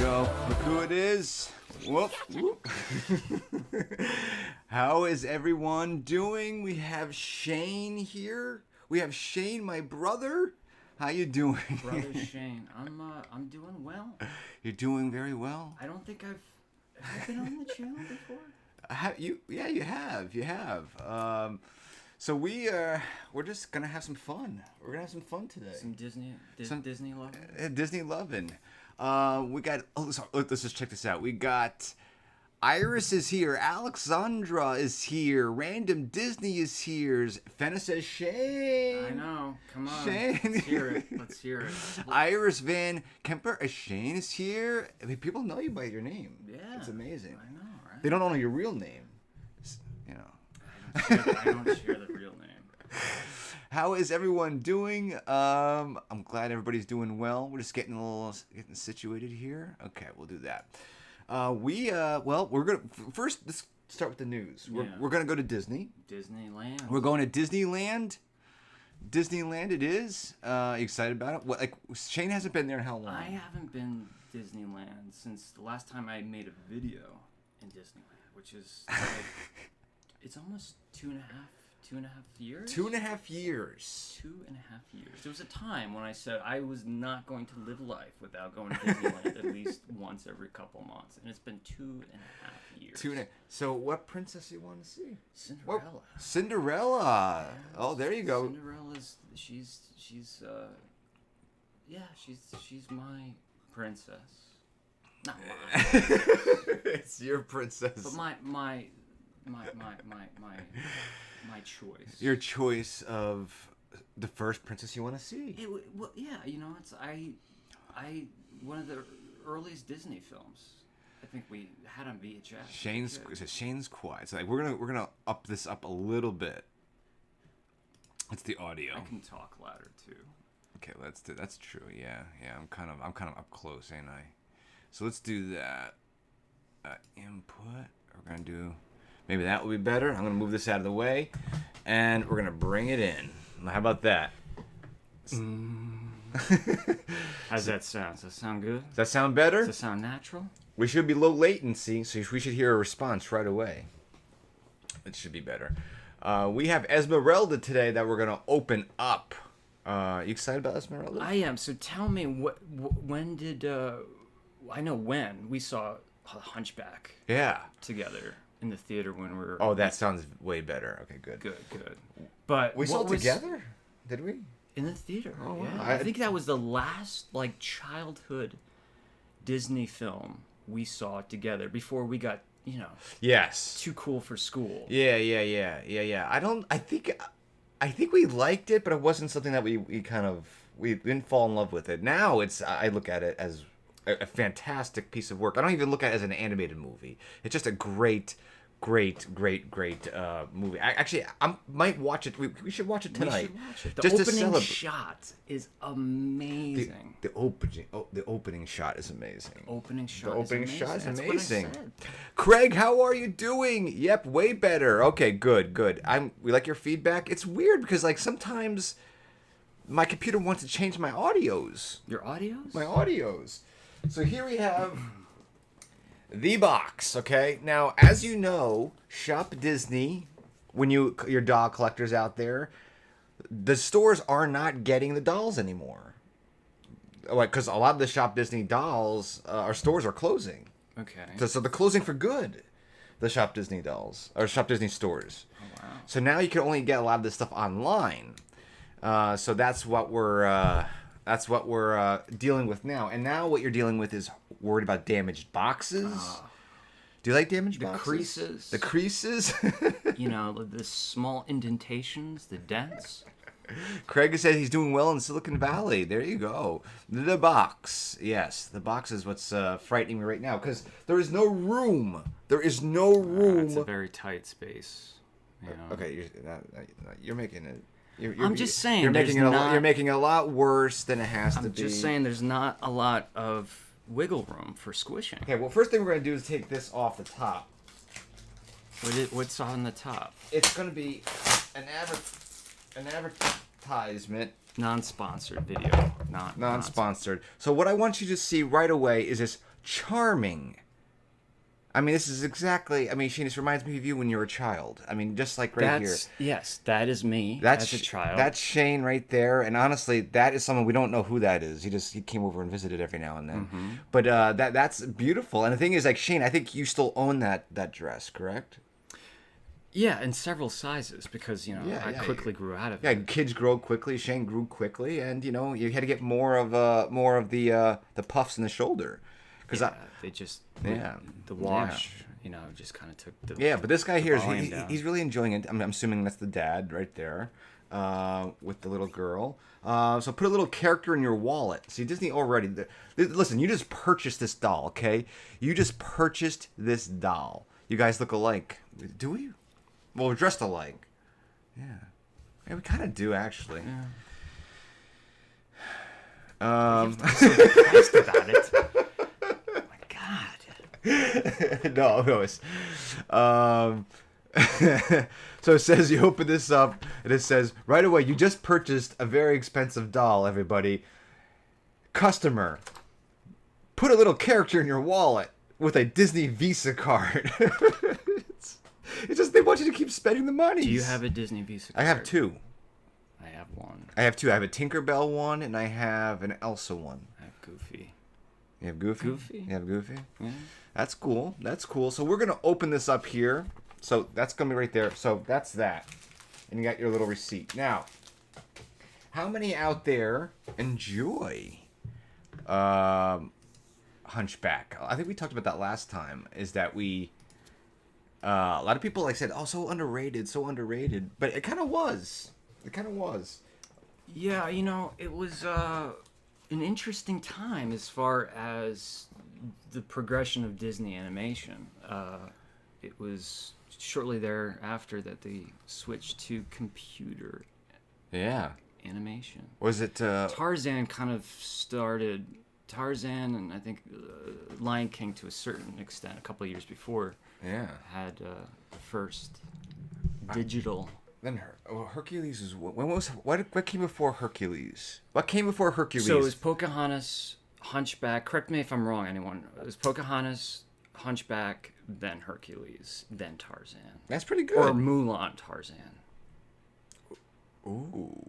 go. Look who it is. Whoop, whoop. How is everyone doing? We have Shane here. We have Shane, my brother. How you doing? Brother Shane, I'm doing well. You're doing very well. I don't think have I been on the channel before? Yeah, you have. You have. So we're just gonna have some fun. We're gonna have some fun today. Some Disney loving. Disney loving. We got. Let's just check this out. We got. Iris is here. Alexandra is here. Random Disney is here. Fenna says Shane. I know. Come on. Shane. Let's hear it. Let's hear it. Iris Van Kemper. Shane is here. I mean, people know you by your name. Yeah. It's amazing. I know, right? They don't know your real name. You know. I don't share the real name. How is everyone doing? I'm glad everybody's doing well. We're just getting situated here. Okay, we'll do that. We're gonna first let's start with the news. We're gonna go to Disney. Disneyland. We're going to Disneyland. Disneyland it is. You excited about it? What, like Shane hasn't been there in how long? I haven't been Disneyland since the last time I made a video in Disneyland, which is like, it's almost 2.5 years. 2.5 years. 2.5 years. There was a time when I said I was not going to live life without going to Disneyland at least once every couple months, and it's been 2.5 years. So, what princess do you want to see? Cinderella. Cinderella. Yeah, Oh, there you go. Cinderella's she's my princess. Not mine. It's your princess. But my choice. Your choice of the first princess you want to see. Well, yeah, you know, it's I one of the earliest Disney films. I think we had on VHS. Shane's quiet. So like we're gonna up this up a little bit. It's the audio. I can talk louder too. Okay, let's do. That's true. Yeah. I'm kind of up close, ain't I? So let's do that. Input. We're gonna do. Maybe that will be better. I'm going to move this out of the way, and we're going to bring it in. How about that? How's that sound? Does that sound good? Does that sound better? Does that sound natural? We should be low latency, so we should hear a response right away. It should be better. We have Esmeralda today that we're going to open up. You excited about Esmeralda? I am. So tell me, when did... I know when we saw Hunchback together. In the theater when we were... Oh, that sounds way better. Okay, good. Good. But we saw it together? Did we? In the theater, oh, yeah. Wow. I think that was the last, like, childhood Disney film we saw together before we got, you know... Yes. Too cool for school. Yeah. I think we liked it, but it wasn't something that we didn't fall in love with it. Now I look at it as a fantastic piece of work. I don't even look at it as an animated movie. It's just a great movie. I might watch it. We should watch it tonight. We should watch it. The just opening shot is amazing. The opening shot is amazing. The opening shot is amazing. That's what I said. Craig, how are you doing? Yep, way better. Okay, good. We like your feedback. It's weird because like sometimes my computer wants to change my audios. Your audios? My audios. So here we have the box, okay? Now, as you know, Shop Disney, when your doll collectors out there, the stores are not getting the dolls anymore. Like, because a lot of the Shop Disney dolls, our stores are closing. Okay. So they're closing for good, the Shop Disney dolls, or Shop Disney stores. Oh, wow. So now you can only get a lot of this stuff online. So that's what we're dealing with now. And now what you're dealing with is worried about damaged boxes. Do you like damaged boxes? The creases? You know, the small indentations, the dents. Craig says he's doing well in Silicon Valley. There you go. The box. Yes, the box is what's frightening me right now because there is no room. There is no room. It's a very tight space. You know? Okay, you're making it... I'm just saying you're making it a lot worse than it has to be. I'm just saying there's not a lot of wiggle room for squishing. Okay, well, first thing we're going to do is take this off the top. What's on the top? It's going to be an advertisement. Non-sponsored video. Non-sponsored. So what I want you to see right away is this charming. I mean, this is exactly. I mean, Shane, this reminds me of you when you were a child. I mean, just like right here. Yes, that is me That's as a child. That's Shane right there. And honestly, that is someone we don't know who that is. He came over and visited every now and then. Mm-hmm. But that's beautiful. And the thing is, like Shane, I think you still own that dress, correct? Yeah, in several sizes because I yeah, quickly grew out of Yeah, it. kids grow quickly. Shane grew quickly, and you had to get more of the puffs in the shoulder, because Yeah, they just Yeah. the wash just kind of took the yeah. But this guy here volume is down. he's really enjoying it. I'm assuming that's the dad right there, with the little girl. So put a little character in your wallet. See, Disney already. Listen, you just purchased this doll, okay? You just purchased this doll. You guys look alike. Do we? Well, we're dressed alike. Yeah. Yeah, we kind of do actually. Surprised about it. Oh my God. No, it's so it says you open this up and it says right away you just purchased a very expensive doll, everybody. Customer, put a little character in your wallet with a Disney Visa card. it's just they want you to keep spending the money. Do you have a Disney Visa card? I have two. I have one. I have two. I have a Tinkerbell one and I have an Elsa one. I have Goofy. You have Goofy? Goofy? You have Goofy? Yeah. That's cool. That's cool. So we're going to open this up here. So that's going to be right there. So that's that. And you got your little receipt. Now, how many out there enjoy Hunchback? I think we talked about that last time. Is that a lot of people like said, oh, so underrated. But it kind of was. It kind of was. Yeah, it was an interesting time as far as the progression of Disney animation. It was shortly thereafter that they switched to computer Yeah. animation. Was it... Tarzan kind of started... Tarzan and I think Lion King to a certain extent, a couple of years before, yeah. had the first digital... Then Hercules is what came before Hercules? What came before Hercules? So it was Pocahontas, Hunchback. Correct me if I'm wrong, anyone. It was Pocahontas, Hunchback, then Hercules, then Tarzan. That's pretty good. Or Mulan Tarzan. Ooh,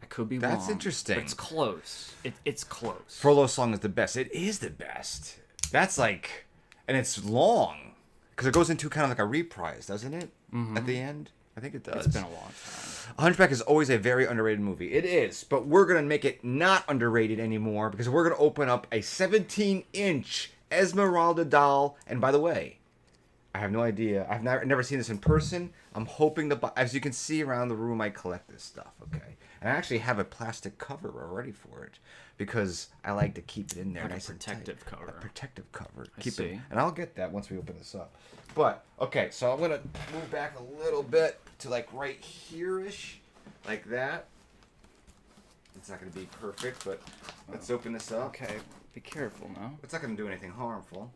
I could be wrong. that's interesting. But it's close. It's close. Frollo's song is the best. It is the best. That's like, and it's long because it goes into kind of like a reprise, doesn't it? Mm-hmm. At the end. I think it does. It's been a long time. Hunchback is always a very underrated movie. It is, but we're going to make it not underrated anymore because we're going to open up a 17-inch Esmeralda doll. And by the way, I have no idea. I've never seen this in person. I'm hoping as you can see around the room, I collect this stuff, okay? And I actually have a plastic cover already for it because I like to keep it in there. Like a nice and protective tight. cover. A protective cover. I Keep see. it. And I'll get that once we open this up. But, okay, so I'm going to move back a little bit to like right here-ish, like that. It's not going to be perfect, but let's open this up. Okay, be careful now. It's not going to do anything harmful.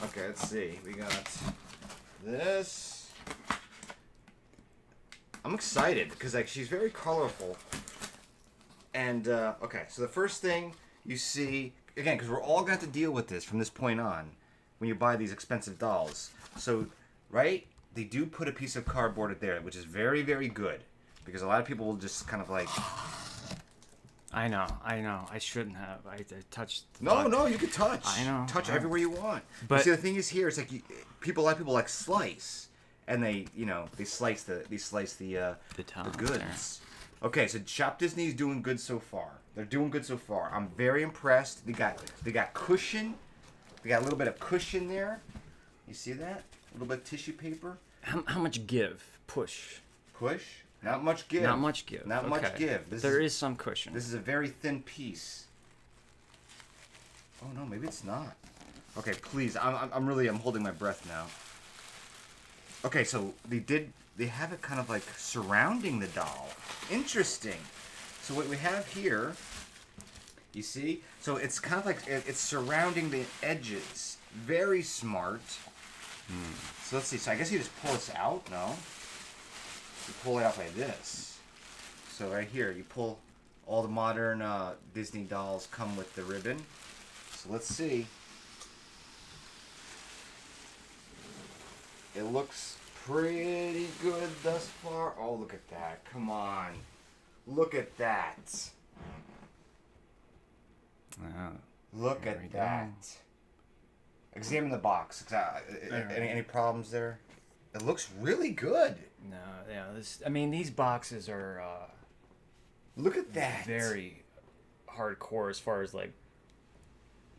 Okay, let's see. We got this. I'm excited because like she's very colorful. And okay, so the first thing you see again, because we're all going to have to deal with this from this point on when you buy these expensive dolls. So, right, they do put a piece of cardboard there, which is very, very good because a lot of people will just kind of like. I know. I shouldn't have. I touched. No, you can touch. I know. Touch everywhere you want. But you see, the thing is here, it's like a lot of people like slice, and they slice the goods. There. Okay, so Shop Disney is doing good so far. They're doing good so far. I'm very impressed. They got cushion. They got a little bit of cushion there. You see that? A little bit of tissue paper. How much give? Push. Push. Not much give. Not much give. Not much give. There is some cushion. This is a very thin piece. Oh no, maybe it's not. Okay, please. I'm holding my breath now. Okay, so they have it kind of like surrounding the doll. Interesting. So what we have here, you see? So it's kind of like it's surrounding the edges. Very smart. So let's see. So I guess you just pull this out. No. You pull it out like this. So right here, you pull. All the modern Disney dolls come with the ribbon. So let's see. It looks pretty good thus far. Oh, look at that. Come on. Look at that. Look There we at go. that. Examine the box. Any problems there? It looks really good. No, yeah. I mean, these boxes are Look at that. very hardcore as far as like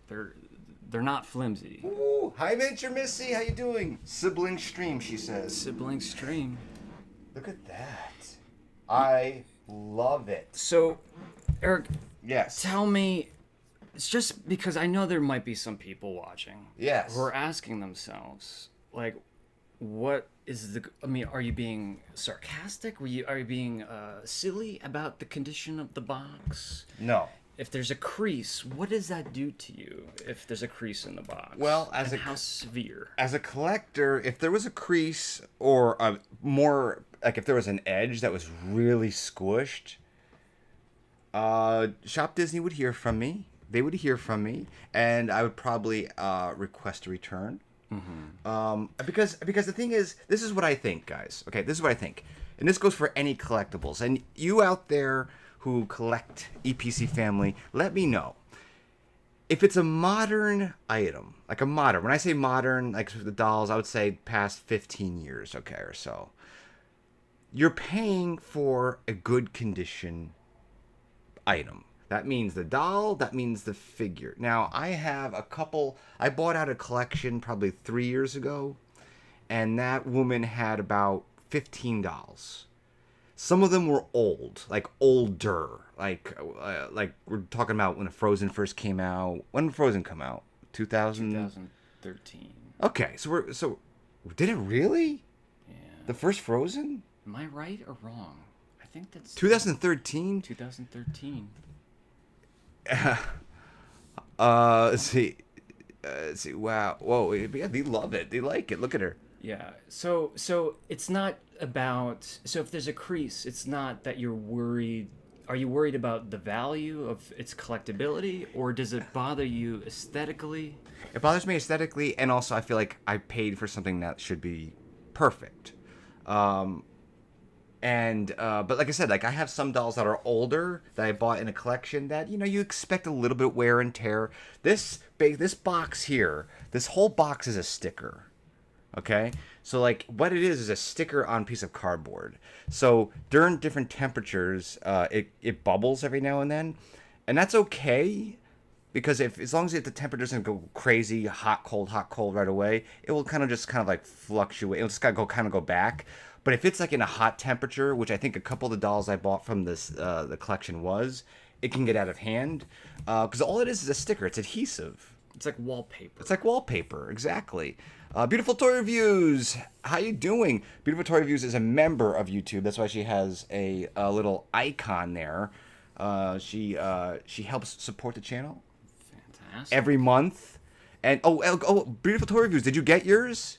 they're not flimsy. Ooh, hi, Miniature Missy. How you doing? Sibling stream, she says. Sibling stream. Look at that. I love it. So, Eric, Yes. tell me. It's just because I know there might be some people watching. Yes. Who are asking themselves, like, what is the? I mean, are you being sarcastic? Are you being silly about the condition of the box? No. If there's a crease, what does that do to you? If there's a crease in the box, Well, and how severe? As a collector, if there was a crease or a more like if there was an edge that was really squished, Shop Disney would hear from me. They would hear from me, and I would probably request a return. Because the thing is, this is what I think, guys. Okay, this is what I think, and this goes for any collectibles. And you out there who collect EPC family, let me know. If it's a modern item, like a modern, when I say modern, like the dolls, I would say past 15 years, okay, or so. You're paying for a good condition item. That means the doll, that means the figure. Now, I have a couple, I bought out a collection probably 3 years ago, and that woman had about 15 dolls. Some of them were old, like older, like we're talking about when Frozen first came out. When did Frozen come out? 2000. 2013. Okay, so did it really? Yeah. The first Frozen? Am I right or wrong? I think that's 2013. 2013. Let's see. Let's see. Wow. Whoa. Yeah, they love it. They like it. Look at her. Yeah. So it's not about. So if there's a crease, it's not that you're worried. Are you worried about the value of its collectability, or does it bother you aesthetically? It bothers me aesthetically, and also I feel like I paid for something that should be perfect. But like I said, like I have some dolls that are older that I bought in a collection that you expect a little bit wear and tear. This box here, this whole box is a sticker. Okay, so like what it is a sticker on a piece of cardboard. So during different temperatures, it bubbles every now and then, and that's okay. Because as long as the temperature doesn't go crazy, hot, cold right away, it will kind of like fluctuate. It'll just kind of go back. But if it's like in a hot temperature, which I think a couple of the dolls I bought from the collection it can get out of hand. Because all it is a sticker. It's adhesive. It's like wallpaper. It's like wallpaper, exactly. Beautiful Toy Reviews, how you doing? Beautiful Toy Reviews is a member of YouTube. That's why she has a little icon there. She helps support the channel. Fantastic. Every month. And oh, Beautiful Toy Reviews, did you get yours?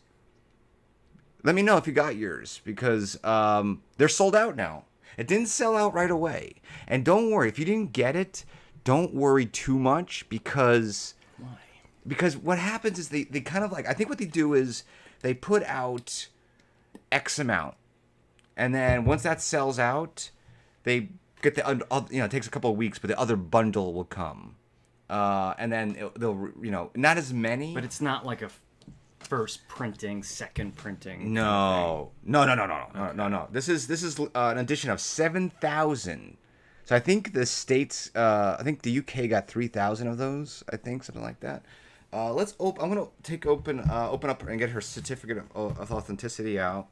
Let me know if you got yours, because they're sold out now. It didn't sell out right away. And don't worry, if you didn't get it, don't worry too much, because Why? because what happens is they kind of like, I think what they do is they put out X amount, and then once that sells out, they get it takes a couple of weeks, but the other bundle will come. And then they'll, not as many. But it's not like a first printing, second printing. No. This is an edition of 7,000. So I think the States, I think the UK got 3,000 of those. I think something like that. I'm gonna open up and get her certificate of authenticity out,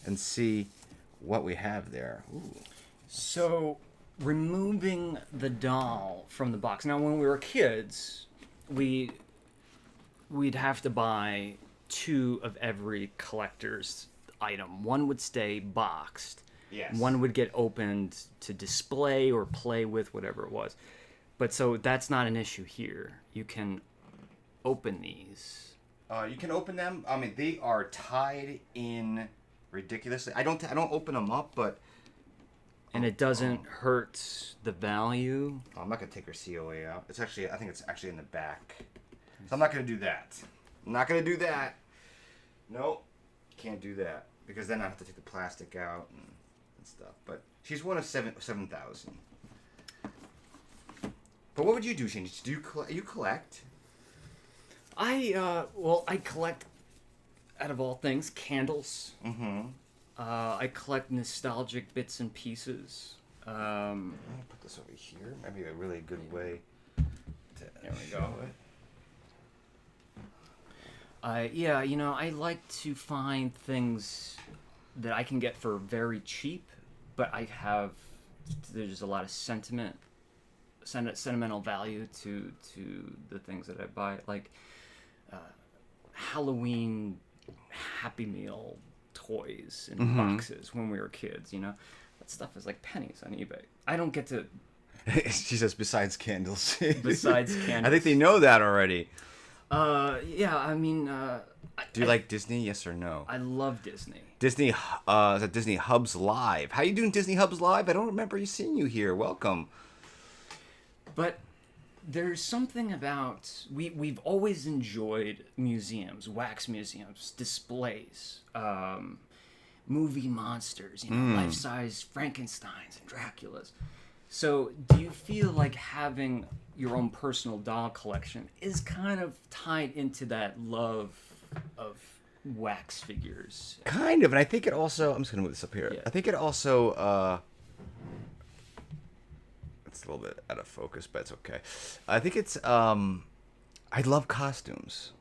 and see what we have there. Ooh. So, removing the doll from the box. Now, when we were kids, we'd have to buy 2 of every collector's item. One would stay boxed. Yes. One would get opened to display or play with, whatever it was. But so that's not an issue here. You can open these. You can open them. I mean, they are tied in ridiculously. I don't open them up, but. And it doesn't hurt the value. Oh, I'm not gonna take her COA out. I think it's actually in the back. So I'm not gonna do that. Nope. Can't do that because then I have to take the plastic out and stuff. But she's one of 7,000. But what would you do, Shane? Do you collect? I collect, out of all things, candles. Mm-hmm. I collect nostalgic bits and pieces. I'm gonna put this over here. Might be a really good way to There we show go. it. I like to find things that I can get for very cheap, but there's a lot of sentimental value to the things that I buy, like Halloween Happy Meal toys in boxes when we were kids. That stuff is like pennies on eBay. I don't get to. She says, besides candles. Besides candles. I think they know that already. Do Do you like Disney? Yes or no? I love Disney. Disney, is that Disney Hubs Live? How you doing, Disney Hubs Live? I don't remember seeing you here. Welcome. But there's something about we've always enjoyed museums, wax museums, displays, movie monsters, life-size Frankensteins and Draculas. So, do you feel like having your own personal doll collection is kind of tied into that love of wax figures? Kind of, and I think it also. I'm just gonna move this up here. Yeah. I think it also. It's a little bit out of focus, but it's okay. I think it's. I love costumes.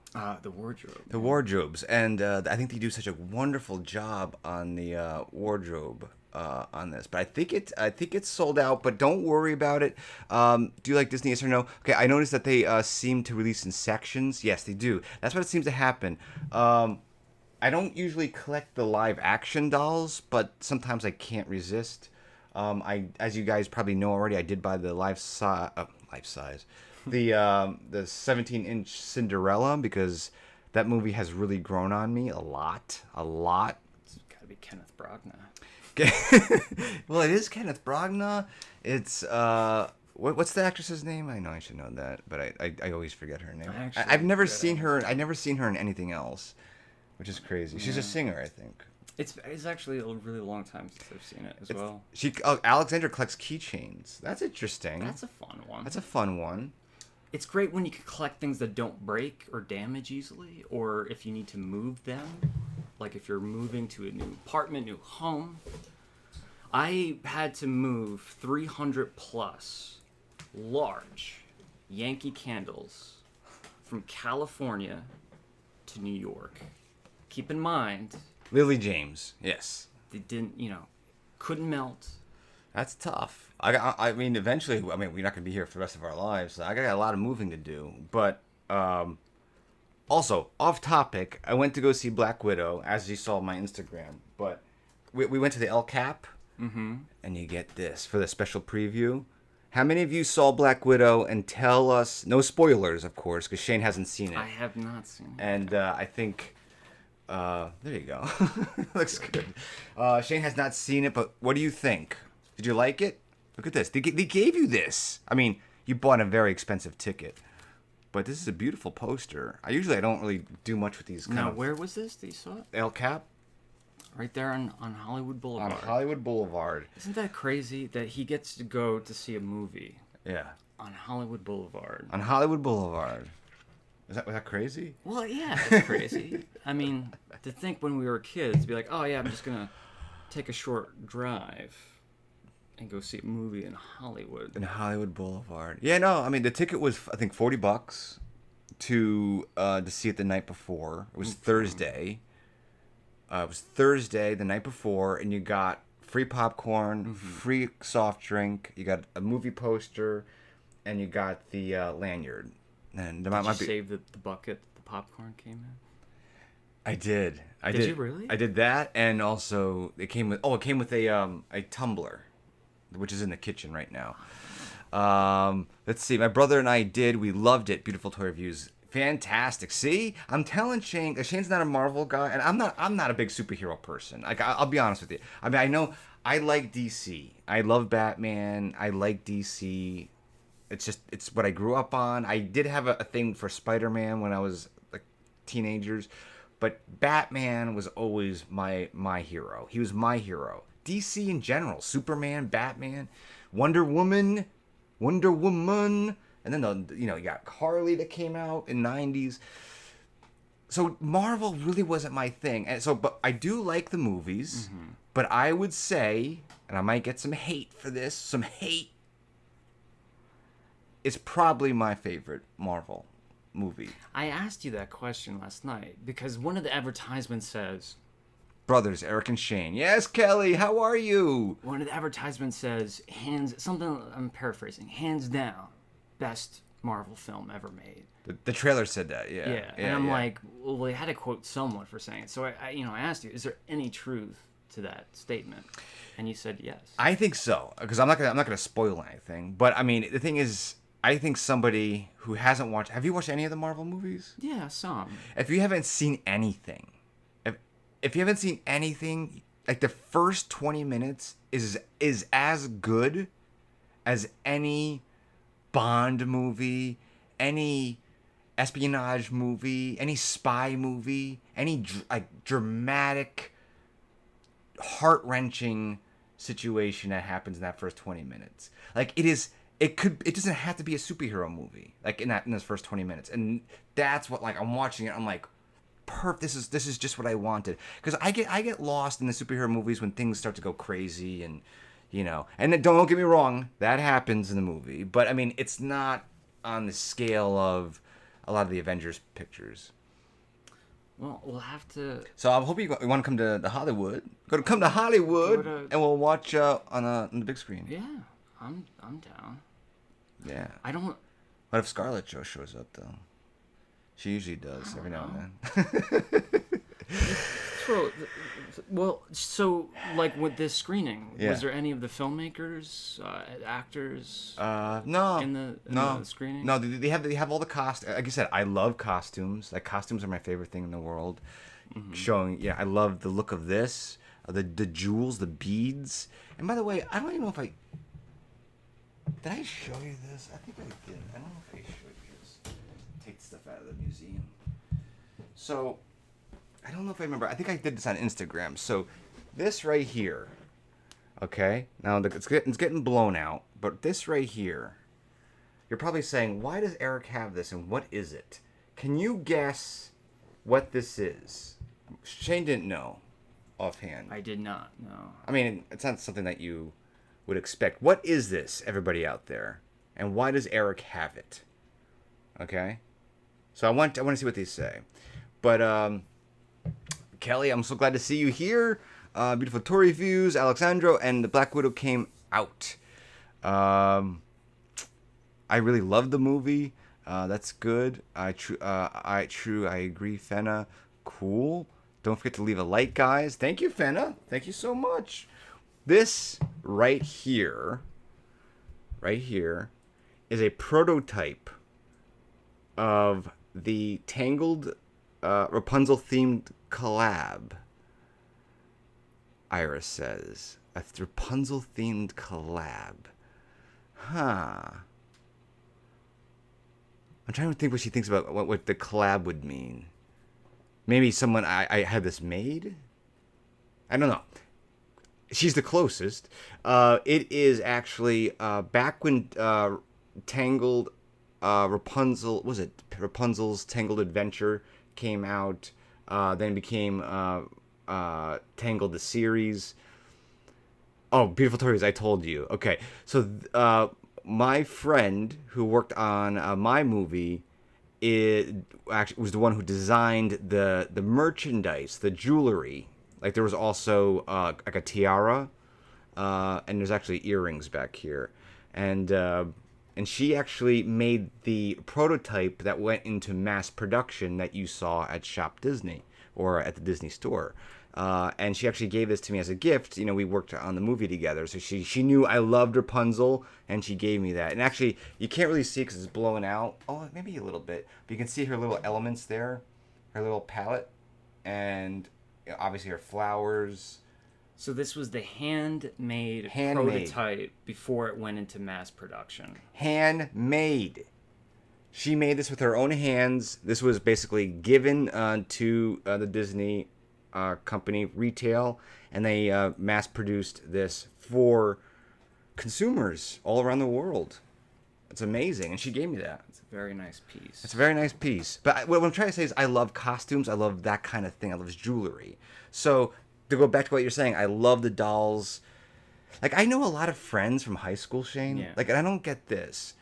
The wardrobe. The wardrobes, and I think they do such a wonderful job on the wardrobe on this. But I think it's sold out. But don't worry about it. Do you like Disney? Yes or no? Okay, I noticed that they seem to release in sections. Yes, they do. That's what seems to happen. I don't usually collect the live action dolls, but sometimes I can't resist. As you guys probably know already, I did buy the life size. The 17-inch Cinderella, because that movie has really grown on me a lot. It's gotta be Kenneth Branagh. Well, it is Kenneth Branagh. It's what's the actress's name? I know I should know that, but I always forget her name. I've never seen her. I've never seen her in anything else, which is crazy. She's a singer, I think. It's actually a really long time since I've seen it as well. Alexandra collects keychains. That's interesting. That's a fun one. That's a fun one. It's great when you can collect things that don't break or damage easily, or if you need to move them, like if you're moving to a new apartment, new home. I had to move 300 plus large Yankee candles from California to New York. Keep in mind, Lily James, yes. they didn't, couldn't melt. That's tough. I mean, eventually, we're not going to be here for the rest of our lives. So I got a lot of moving to do. But also, off topic, I went to go see Black Widow, as you saw on my Instagram. But we went to the El Cap, and you get this for the special preview. How many of you saw Black Widow? And tell us, no spoilers, of course, because Shane hasn't seen it. I have not seen it. And I think, there you go. Looks good. Shane has not seen it, but what do you think? Did you like it? Look at this. They gave you this. I mean, you bought a very expensive ticket, but this is a beautiful poster. I don't really do much with these kind Now, of... where was this that you saw it? El Cap? Right there on Hollywood Boulevard. On Hollywood Boulevard. Isn't that crazy that he gets to go to see a movie Yeah. on Hollywood Boulevard? On Hollywood Boulevard. Was that crazy? Well, yeah, it's crazy. I mean, to think when we were kids, be like, oh yeah, I'm just gonna take a short drive and go see a movie in Hollywood. In Hollywood Boulevard. Yeah, no, I mean, the ticket was, I think, $40 to see it the night before. It was Thursday. It was Thursday, the night before, and you got free popcorn, free soft drink, you got a movie poster, and you got the lanyard. And Did you save the bucket the popcorn came in? I did. Did you really? I did that, and also it came with a tumbler, which is in the kitchen right now. Let's see. My brother and I did. We loved it. Beautiful toy reviews. Fantastic. See, I'm telling Shane. Shane's not a Marvel guy, and I'm not a big superhero person. Like I'll be honest with you. I mean, I know I like DC. I love Batman. I like DC. It's what I grew up on. I did have a thing for Spider-Man when I was like teenagers, but Batman was always my hero. He was my hero. DC in general, Superman, Batman, Wonder Woman, and then you got Harley that came out in '90s. So Marvel really wasn't my thing, and so but I do like the movies. But I would say, and I might get some hate for this, it's probably my favorite Marvel movie. I asked you that question last night because one of the advertisements says, Brothers, Eric and Shane. Yes, Kelly, how are you? one of the advertisements says, something I'm paraphrasing, hands down, best Marvel film ever made. The trailer said that, yeah. Yeah, and I'm like, well, they had to quote someone for saying it. So I asked you, is there any truth to that statement? And you said yes. I think so, because I'm not gonna spoil anything. But I mean, the thing is, I think somebody who hasn't watched. Have you watched any of the Marvel movies? Yeah, some. If you haven't seen anything, if you haven't seen anything, like the first 20 minutes is as good as any Bond movie, any espionage movie, any spy movie, any dramatic, heart-wrenching situation that happens in that first 20 minutes. Like it doesn't have to be a superhero movie like in those first 20 minutes. And that's what, like, I'm watching it, I'm like, this is just what I wanted. Because I get lost in the superhero movies when things start to go crazy, and and then, don't get me wrong, that happens in the movie, but I mean, it's not on the scale of a lot of the Avengers pictures. Well, we'll have to. So I hope you want to come to the Hollywood. Come to Hollywood, and we'll watch on the big screen. Yeah, I'm down. Yeah. I don't. What if Scarlett Jo shows up though? She usually does every now and then. So like with this screening, Yeah. was there any of the filmmakers, actors? No. In the screening? No, they have all the like I said, I love costumes. Like, costumes are my favorite thing in the world. Showing, I love the look of this, the jewels, the beads. And by the way, I don't even know if did I show you this? I think I did. I don't know if I showed you this. Take the stuff out of the museum. So, I don't know if I remember. I think I did this on Instagram. So, this right here, okay? Now, it's getting blown out, but this right here, you're probably saying, why does Eric have this, and what is it? Can you guess what this is? Shane didn't know offhand. I did not. No. I mean, it's not something that you would expect. What is this, everybody out there? And why does Eric have it? Okay? So I want to see what they say. But, Kelly, I'm so glad to see you here. Beautiful Tory views. Alexandro and the Black Widow came out. I really loved the movie. That's good. I agree, Fenna. Cool. Don't forget to leave a like, guys. Thank you, Fenna. Thank you so much. This right here, is a prototype of the Tangled Rapunzel-themed collab. Iris says. A Rapunzel-themed collab. Huh. I'm trying to think what she thinks about what the collab would mean. Maybe someone I had this made? I don't know. She's the closest. It is actually back when Tangled Rapunzel's Tangled Adventure came out, then became Tangled the series. Oh, Beautiful Tories, I told you. Okay, so my friend who worked on my movie actually was the one who designed the merchandise, the jewelry. Like, there was also like a tiara, and there's actually earrings back here, and she actually made the prototype that went into mass production that you saw at Shop Disney or at the Disney store. And she actually gave this to me as a gift. We worked on the movie together, so she knew I loved Rapunzel, and she gave me that. And actually, you can't really see because it's blowing out. Oh, maybe a little bit, but you can see her little elements there, her little palette, and obviously her flowers. So this was the handmade prototype before it went into mass production. Handmade. She made this with her own hands. This was basically given to the Disney company retail, and they mass produced this for consumers all around the world. It's amazing, and she gave me that. It's a very nice piece. It's a very nice piece. But what I'm trying to say is I love costumes. I love that kind of thing. I love jewelry. So to go back to what you're saying, I love the dolls. Like, I know a lot of friends from high school, Shane. Yeah. Like, and I don't get this.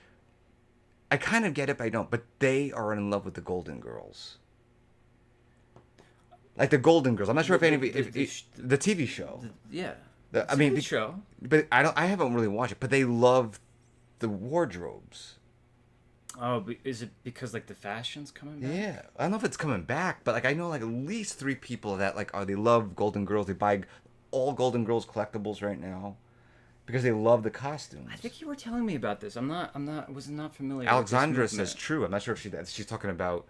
I kind of get it, but I don't. But they are in love with the Golden Girls. Like the Golden Girls. I'm not sure if any of you, the TV show. Yeah. I mean, show. but I haven't really watched it. But they love the wardrobes. Oh, is it because like the fashion's coming back? Yeah, I don't know if it's coming back, but like I know like at least 3 people that like they love Golden Girls. They buy all Golden Girls collectibles right now because they love the costumes. I think you were telling me about this. Was not familiar. Alexandra with this says movement. true. I'm not sure if she's talking about.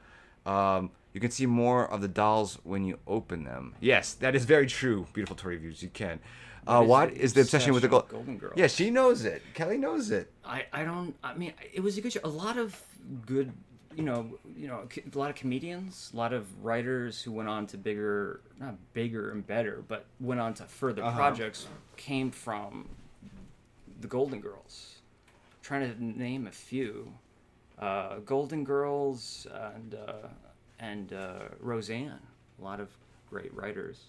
You can see more of the dolls when you open them. Yes, that is very true. Beautiful Toy Reviews. You can. What is the obsession with the Golden Girls? Yeah, she knows it. Kelly knows it. I mean, it was a good show. A lot of good, a lot of comedians, a lot of writers who went on to not bigger and better, but went on to further projects came from the Golden Girls. I'm trying to name a few. Golden Girls and Roseanne. A lot of great writers.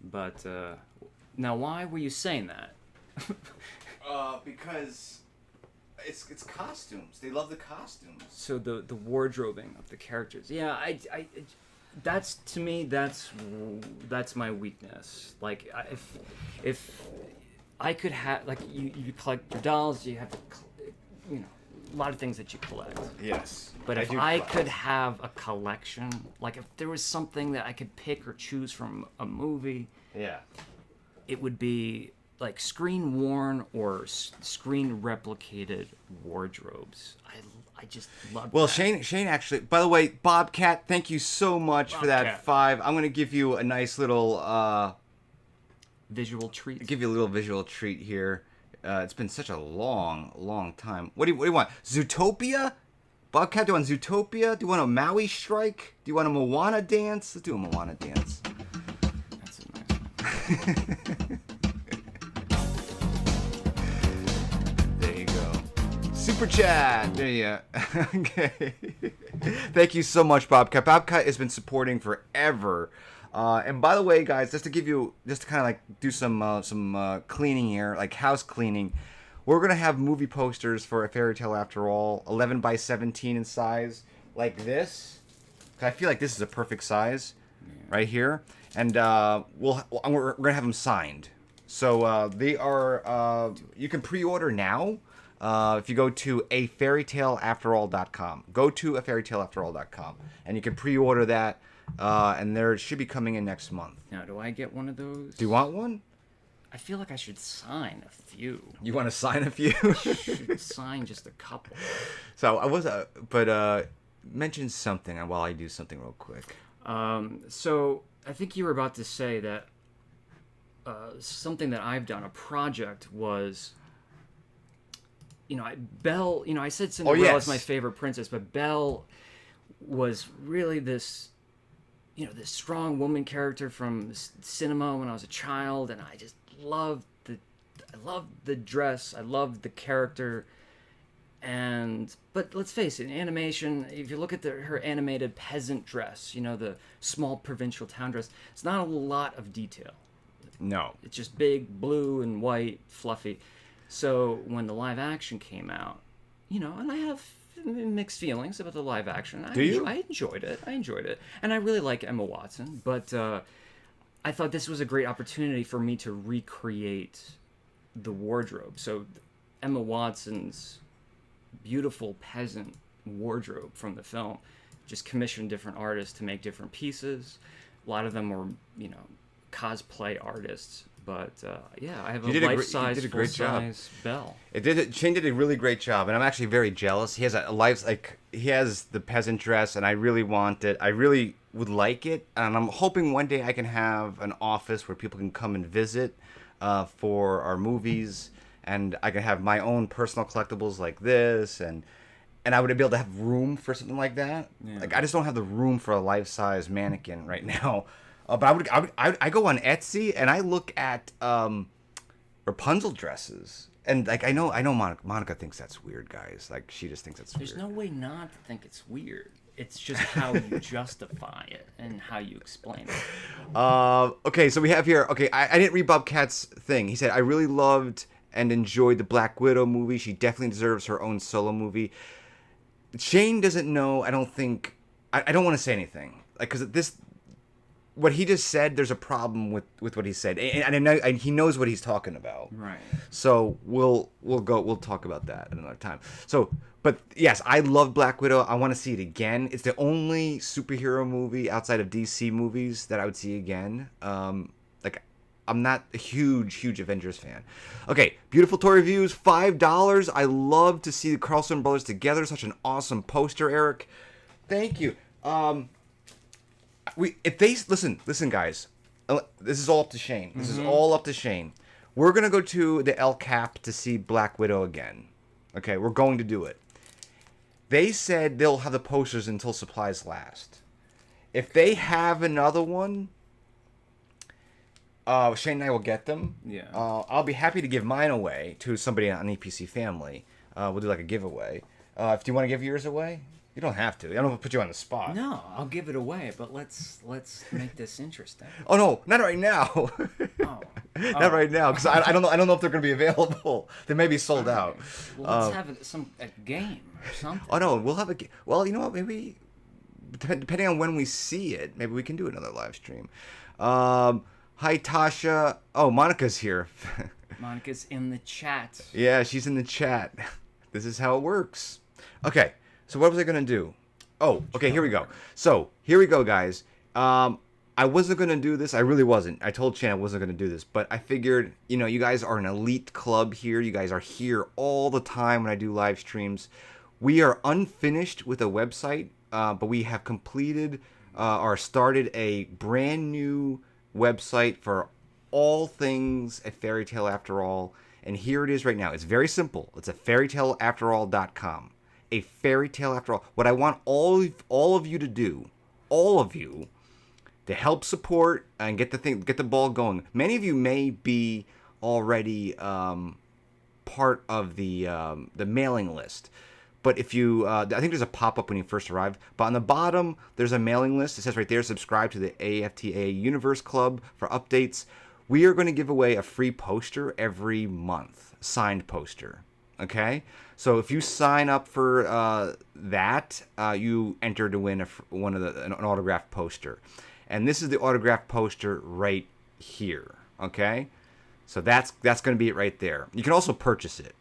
But now, why were you saying that? Because it's costumes. They love the costumes. So the wardrobing of the characters. Yeah, I that's to me that's my weakness. Like if I could have like you collect your dolls, you have a lot of things that you collect. Yes. But if I could have a collection, like if there was something that I could pick or choose from a movie, Yeah. it would be like screen worn or screen replicated wardrobes. I just love. Well, that. Shane actually. By the way, Bobcat, thank you so much for that Bobcat. 5. I'm gonna give you a nice little Visual treats. give you a little visual treat here. It's been such a long time. What do you want? Zootopia? Bobcat, do you want Zootopia? Do you want a Maui strike? Do you want a Moana dance? Let's do a Moana dance. That's a nice one. There you go. Super chat. There you go. Okay. Thank you so much, Bobcat. Bobcat has been supporting forever. And by the way, guys, just to kind of like do some cleaning here, like house cleaning, we're gonna have movie posters for A Fairy Tale After All, 11 by 17 in size, like this. 'Cause I feel like this is a perfect size, right here. And we're gonna have them signed. So they are. You can pre-order now. If you go to afairytaleafterall.com, go to afairytaleafterall.com, and you can pre-order that. And there should be coming in next month. Now, do I get one of those? Do you want one? I feel like I should sign a few. You want to sign a few? Should sign just a couple. So I was, mention something while I do something real quick. So I think you were about to say that something that I've done, a project was, Belle. I said Cinderella is my favorite princess, but Belle was really this strong woman character from cinema when I was a child, and I just loved the dress, I loved the character, but let's face it, in animation, if you look at her animated peasant dress, the small provincial town dress, it's not a lot of detail. No. It's just big, blue and white, fluffy. So when the live action came out, and I have mixed feelings about the live action. I enjoyed it. And I really like Emma Watson, but I thought this was a great opportunity for me to recreate the wardrobe. So Emma Watson's beautiful peasant wardrobe from the film, just commissioned different artists to make different pieces. A lot of them were, cosplay artists. But I have a life-size, full-size Belle. Shane did a really great job, and I'm actually very jealous. He has he has the peasant dress, and I really want it. I really would like it, and I'm hoping one day I can have an office where people can come and visit for our movies, and I can have my own personal collectibles like this, and and I would be able to have room for something like that. Yeah. Like I just don't have the room for a life-size mannequin right now. But I go on Etsy and I look at Rapunzel dresses, and like I know Monica thinks that's weird, guys. Like she just thinks that's There's weird. no way not to think it's weird. It's just how you justify it and how you explain it. Okay, so we have here. Okay, I didn't read Bob Cat's thing. He said I really loved and enjoyed the Black Widow movie. She definitely deserves her own solo movie. Shane doesn't know. I don't think. I don't want to say anything. Like because this, what he just said. There's a problem with what he said, and I know and he knows what he's talking about. Right. So we'll talk about that at another time. So, but yes, I love Black Widow. I want to see it again. It's the only superhero movie outside of DC movies that I would see again. Like I'm not a huge Avengers fan. Okay, Beautiful Toy Reviews, $5. I love to see the Carlson brothers together. Such an awesome poster, Eric. Thank you. If they listen, guys. This is all up to Shane. This is all up to Shane. We're gonna go to the El Cap to see Black Widow again. Okay, we're going to do it. They said they'll have the posters until supplies last. If they have another one, Shane and I will get them. Yeah. I'll be happy to give mine away to somebody on EPC Family. We'll do like a giveaway. If you want to give yours away, you don't have to. I don't want to put you on the spot. No, I'll give it away, but let's make this interesting. Oh no, not right now. Oh. Not right now, because I don't know if they're going to be available. They may be sold out. Well, let's have a game or something. Oh no, we'll have a. Well, you know what? Maybe depending on when we see it, maybe we can do another live stream. Hi Tasha. Oh, Monica's here. Monica's in the chat. Yeah, she's in the chat. This is how it works. Okay, so what was I gonna do? Oh, okay, here we go. So here we go, guys. I wasn't gonna do this. I really wasn't. I told Chan I wasn't gonna do this, but I figured, you guys are an elite club here. You guys are here all the time when I do live streams. We are unfinished with a website, but we have completed or started a brand new website for all things A Fairy Tale After All. And here it is right now. It's very simple. It's a fairytaleafterall.com. A Fairy Tale After All. What I want all of you to do, all of you, to help support and get the ball going. Many of you may be already part of the mailing list, but if you, I think there's a pop-up when you first arrive. But on the bottom, there's a mailing list. It says right there, subscribe to the AFTA Universe Club for updates. We are going to give away a free poster every month, signed poster. Okay, so if you sign up for that, you enter to win an autographed poster. And this is the autographed poster right here, okay? So that's going to be it right there. You can also purchase it.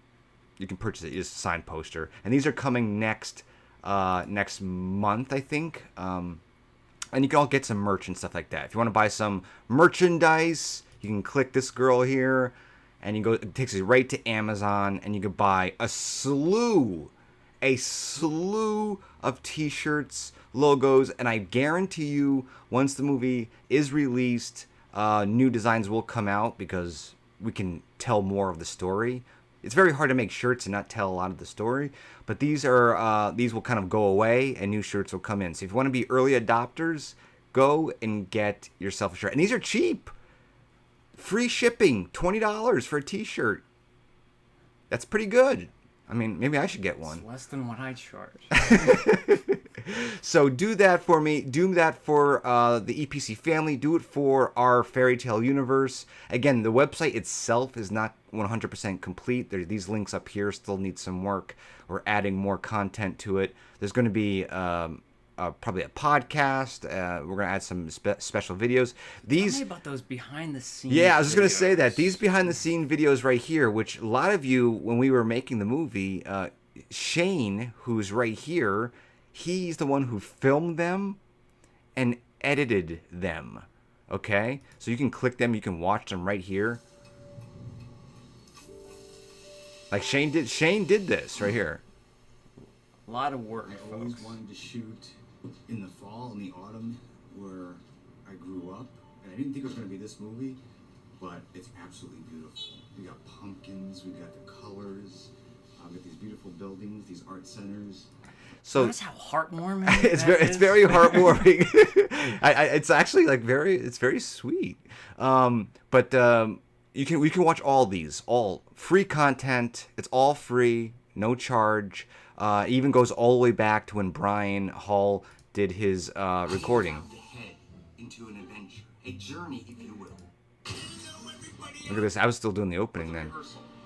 You can purchase it. It's a signed poster. And these are coming next month, I think. And you can all get some merch and stuff like that. If you want to buy some merchandise, you can click this girl here. And it takes you right to Amazon. And you can buy a slew of t-shirts, logos, and I guarantee you once the movie is released, new designs will come out because we can tell more of the story. It's very hard to make shirts and not tell a lot of the story, but these will kind of go away and new shirts will come in. So if you want to be early adopters, go and get yourself a shirt. And these are cheap. Free shipping, $20 for a t-shirt. That's pretty good. I mean, maybe I should get one. It's less than what I charge. So do that for me. Do that for the EPC family. Do it for our Fairy Tale universe. Again, the website itself is not 100% complete. These links up here still need some work. We're adding more content to it. There's going to be probably a podcast. We're going to add some special videos. Tell me about those behind the scenes. Yeah, I was just going to say that. These behind the scene videos right here, which a lot of you, when we were making the movie, Shane, who's right here, he's the one who filmed them and edited them. Okay? So you can click them, you can watch them right here. Like Shane did this right here. A lot of work, I always folks. wanted to shoot in the fall and the autumn where I grew up. And I didn't think it was going to be this movie, but it's absolutely beautiful. We got pumpkins, we got the colors, we got these beautiful buildings, these art centers. So That's how heartwarming it's that it's is. very heartwarming. It's actually like it's very sweet. But we can watch all these, all free content. It's all free, no charge. It even goes all the way back to when Brian Hall did his recording. To head into an adventure, a journey, if you will. Look at this. I was still doing the opening then.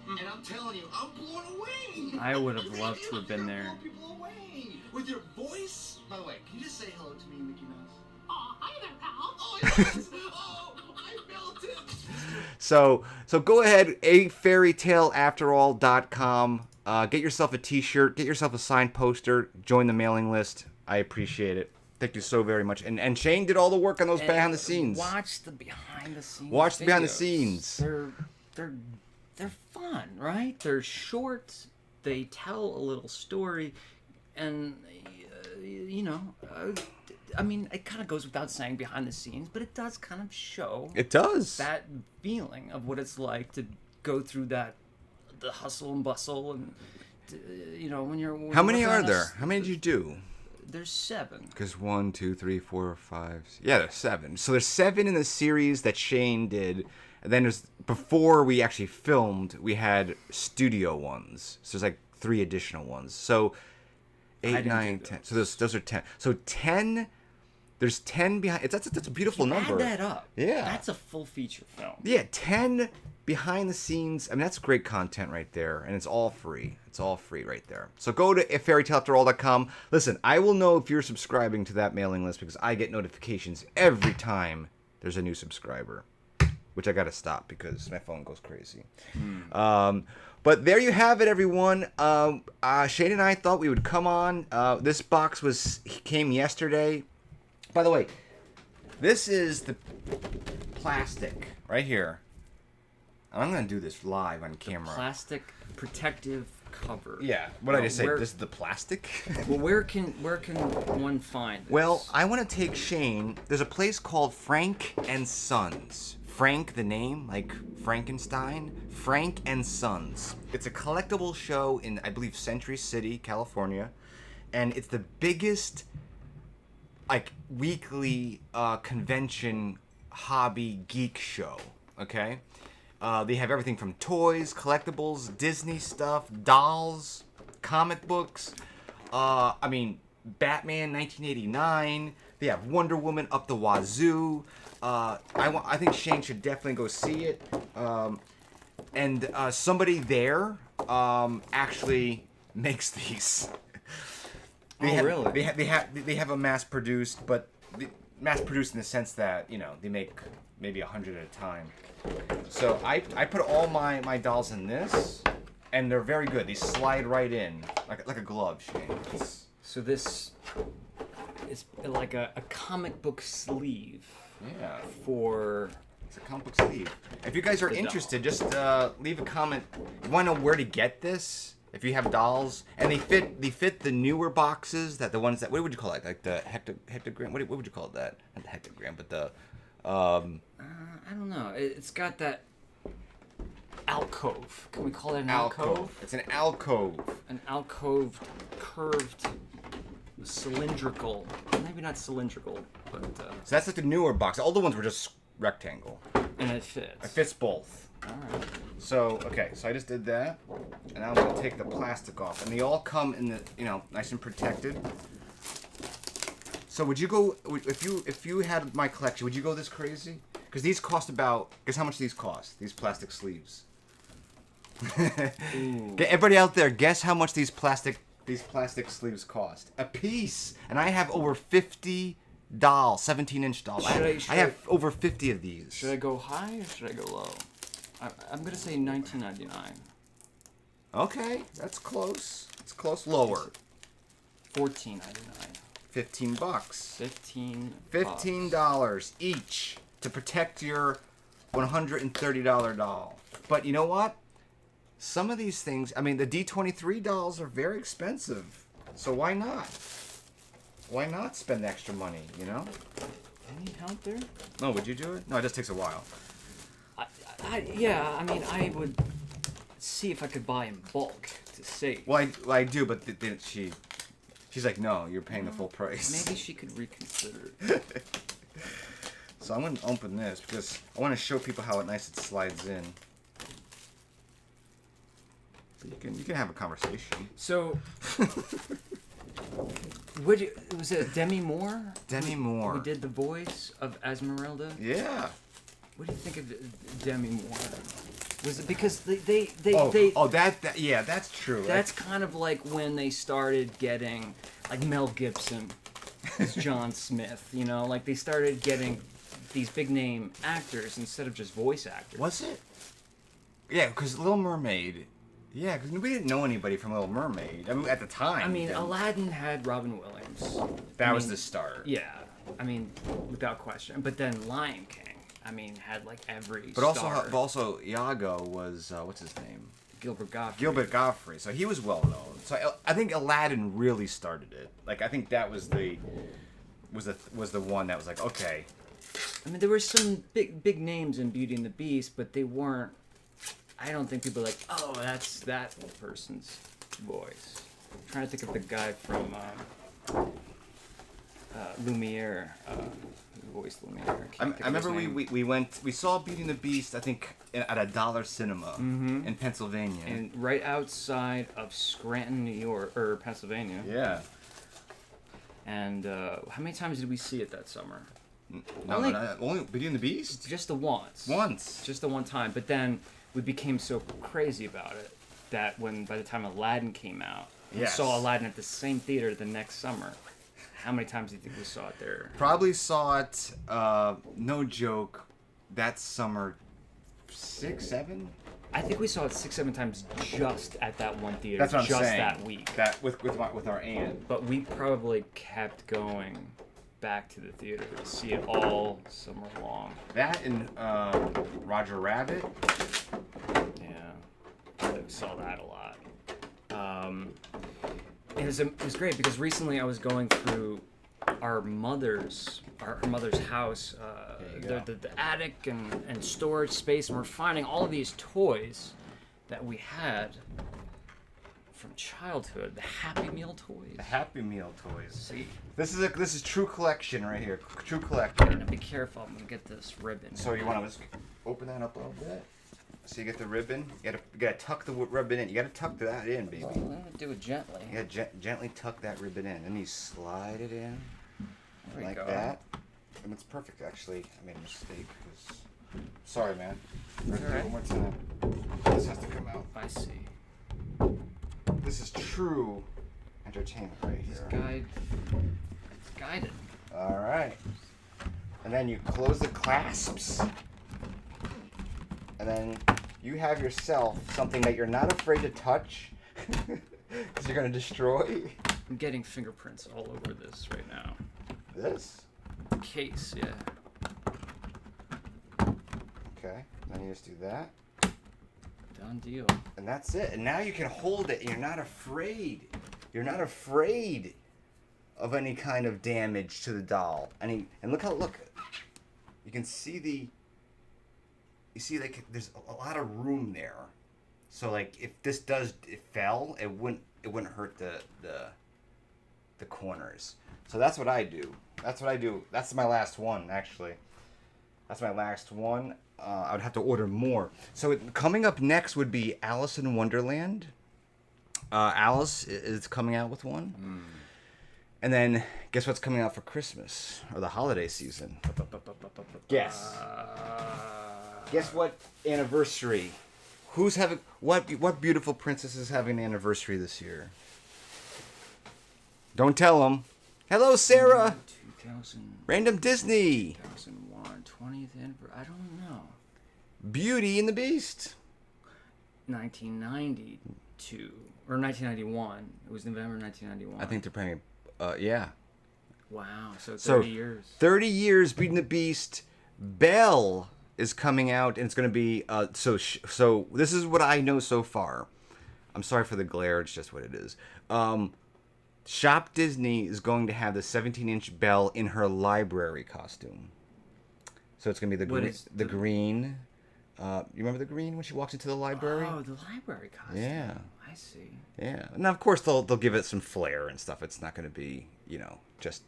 And I'm telling you, I'm blown away. I would have loved to have been there. Blow people away with your voice. By the way, can you just say hello to me, Mickey Mouse? Aw, hi there, pal. Oh yes. Oh, I melted. So go ahead, afairytaleafterall.com. Get yourself a t-shirt, get yourself a signed poster, join the mailing list. I appreciate it. Thank you so very much. And Shane did all the work on those behind the scenes. Watch the behind the scenes. Watch the behind the videos. scenes. They're fun, right? They're short. They tell a little story, and I mean, it kind of goes without saying behind the scenes, but it does kind of show It does. that feeling of what it's like to go through the hustle and bustle, and when you're. How many working are on a there? How many did you do? There's 7. Because 1, 2, 3, 4, 5. Yeah, there's 7. So there's 7 in the series that Shane did. And then before we actually filmed, we had studio ones. So there's like 3 additional ones. So 8, didn't 9, do 10. So those are 10. So 10. There's 10 behind. That's a beautiful number. Add that up. Yeah. That's a full feature film. Yeah, 10 behind the scenes. I mean, that's great content right there, and it's all free. It's all free right there. So go to fairytaleafterall.com. Listen, I will know if you're subscribing to that mailing list because I get notifications every time there's a new subscriber, which I got to stop because my phone goes crazy. But there you have it, everyone. Shane and I thought we would come on. This box came yesterday. By the way, this is the plastic right here. I'm going to do this live on camera. Plastic protective cover. Yeah. What did I just say? Where- This is the plastic? Well, where can one find this? Well, I want to take Shane. There's a place called Frank and Sons. Frank, the name, like Frankenstein. Frank and Sons. It's a collectible show in, I believe, Century City, California. And it's the biggest, like, weekly convention hobby geek show. Okay? They have everything from toys, collectibles, Disney stuff, dolls, comic books. I mean, Batman 1989. They have Wonder Woman up the wazoo. I think Shane should definitely go see it. And somebody there actually makes these. Really? They have a mass produced, but mass produced in the sense that they make maybe 100 at a time. So I put all my dolls in this, and they're very good. They slide right in like a glove, Shane. So this is like a comic book sleeve Yeah, for. it's a comic book sleeve. If you guys are The interested, just leave a comment. If you want to know where to get this, if you have dolls, and they fit the newer boxes, the ones that, what would you call it, like the hectogram? What would you call that? Not the hectogram, but the I don't know. It's got that alcove. Can we call it an alcove? It's an alcove. An alcoved, curved, cylindrical. Maybe not cylindrical, but So that's like the newer box. All the ones were just rectangle. and it fits. It fits both. All right. So I just did that, and now I'm gonna take the plastic off, and they all come in the nice and protected. So would you go if you had my collection? Would you go this crazy? Because these cost about. Guess how much these cost? These plastic sleeves. Everybody out there, guess how much these plastic sleeves cost? A piece, and I have over 50 dolls, 17-inch dolls. I have over 50 of these. Should I go high or should I go low? I'm gonna say $19.99. Okay, that's close. It's close. Lower. $14.99. $15. $15. Each to protect your $130 doll. But you know what? Some of these things, I mean, the D23 dolls are very expensive. So why not? Why not spend extra money, Any help there? No, would you do it? No, it just takes a while. Yeah, I mean, I would see if I could buy in bulk to save. Well, I do, but she She's like, no, you're paying the full price. Maybe she could reconsider. So I'm going to open this because I want to show people how nice it slides in. So you can have a conversation. So, was it Demi Moore? Demi Moore. Who did the voice of Esmeralda? Yeah. What do you think of Demi Moore? Was it because Yeah, that's true. That's kind of like when they started getting like Mel Gibson as John Smith, you know, like they started getting these big name actors instead of just voice actors. Was it? Yeah, because Little Mermaid. Yeah, because we didn't know anybody from Little Mermaid. I mean, at the time. I mean, then. Aladdin had Robin Williams. That I was mean, the start. Yeah, I mean, without question. But then Lion King, I mean, had like every But star. also Iago was what's his name? Gilbert Gottfried. Gilbert Gottfried. So he was well known. So I think Aladdin really started it. Like I think that was the one that was like, okay. I mean, there were some big names in Beauty and the Beast, but they weren't. I don't think people were like, oh, that's that person's voice. I'm trying to think of the guy from Lumiere, who voiced Lumiere. I remember we saw Beauty and the Beast, I think, at a Dollar Cinema in Pennsylvania. And right outside of Scranton, New York, or Pennsylvania. Yeah. And how many times did we see it that summer? No, only Beauty and the Beast? Just the once. Once. Just the one time. But then we became so crazy about it that by the time Aladdin came out, we saw Aladdin at the same theater the next summer. How many times do you think we saw it there? Probably saw it, no joke, that summer 6, 7? I think we saw it 6, 7 times just at that one theater. That's what I'm just saying. that week. That with our aunt. But we probably kept going back to the theater to see it all summer long. That and Roger Rabbit. Yeah, we saw that a lot. It was great because recently I was going through our mother's house, the attic and storage space, and we're finding all of these toys that we had from childhood, the Happy Meal toys. The Happy Meal toys. See, This is true collection right here. True collector. and be careful, I'm gonna get this ribbon. So you want to just open that up a little bit? So you get the ribbon. You gotta tuck the ribbon in. You gotta tuck that in, baby. Well, I'm gonna do it gently. You gotta gently tuck that ribbon in, and you slide it in There you like go. that. And it's perfect, actually. I made a mistake. Sorry, man. It's all right. One more time. This has to come out. I see. This is true entertainment right It's here. guided. All right. And then you close the clasps. And then you have yourself something that you're not afraid to touch because you're going to destroy. I'm getting fingerprints all over this right now. This. Case, yeah. Okay. Then you just do that. Done deal. And that's it. And now you can hold it and you're not afraid. You're not afraid of any kind of damage to the doll. And look. You can see you see like there's a lot of room there. So like if this fell, it wouldn't hurt the corners. So that's what I do. That's my last one, actually. That's my last one. I would have to order more. So coming up next would be Alice in Wonderland. Alice is coming out with one. And then guess what's coming out for Christmas or the holiday season? Guess. Guess what anniversary? Who's having what beautiful princess is having an anniversary this year? Don't tell them. Hello, Sarah. 2000. Random Disney. 2001, 20th anniversary. I don't know. Beauty and the Beast. 1992 or 1991. It was November 1991. I think they're playing. Yeah. Wow. So 30 So, years. 30 years Beauty and the Beast. Belle is coming out, and it's going to be so this is what I know so far. I'm sorry for the glare, it's just what it is. Shop Disney is going to have the 17-inch Belle in her library costume. So it's going to be the green. You remember the green when she walks into the library? Oh, the library costume. Yeah. I see. Yeah. Now, of course, they'll give it some flair and stuff. It's not going to be, just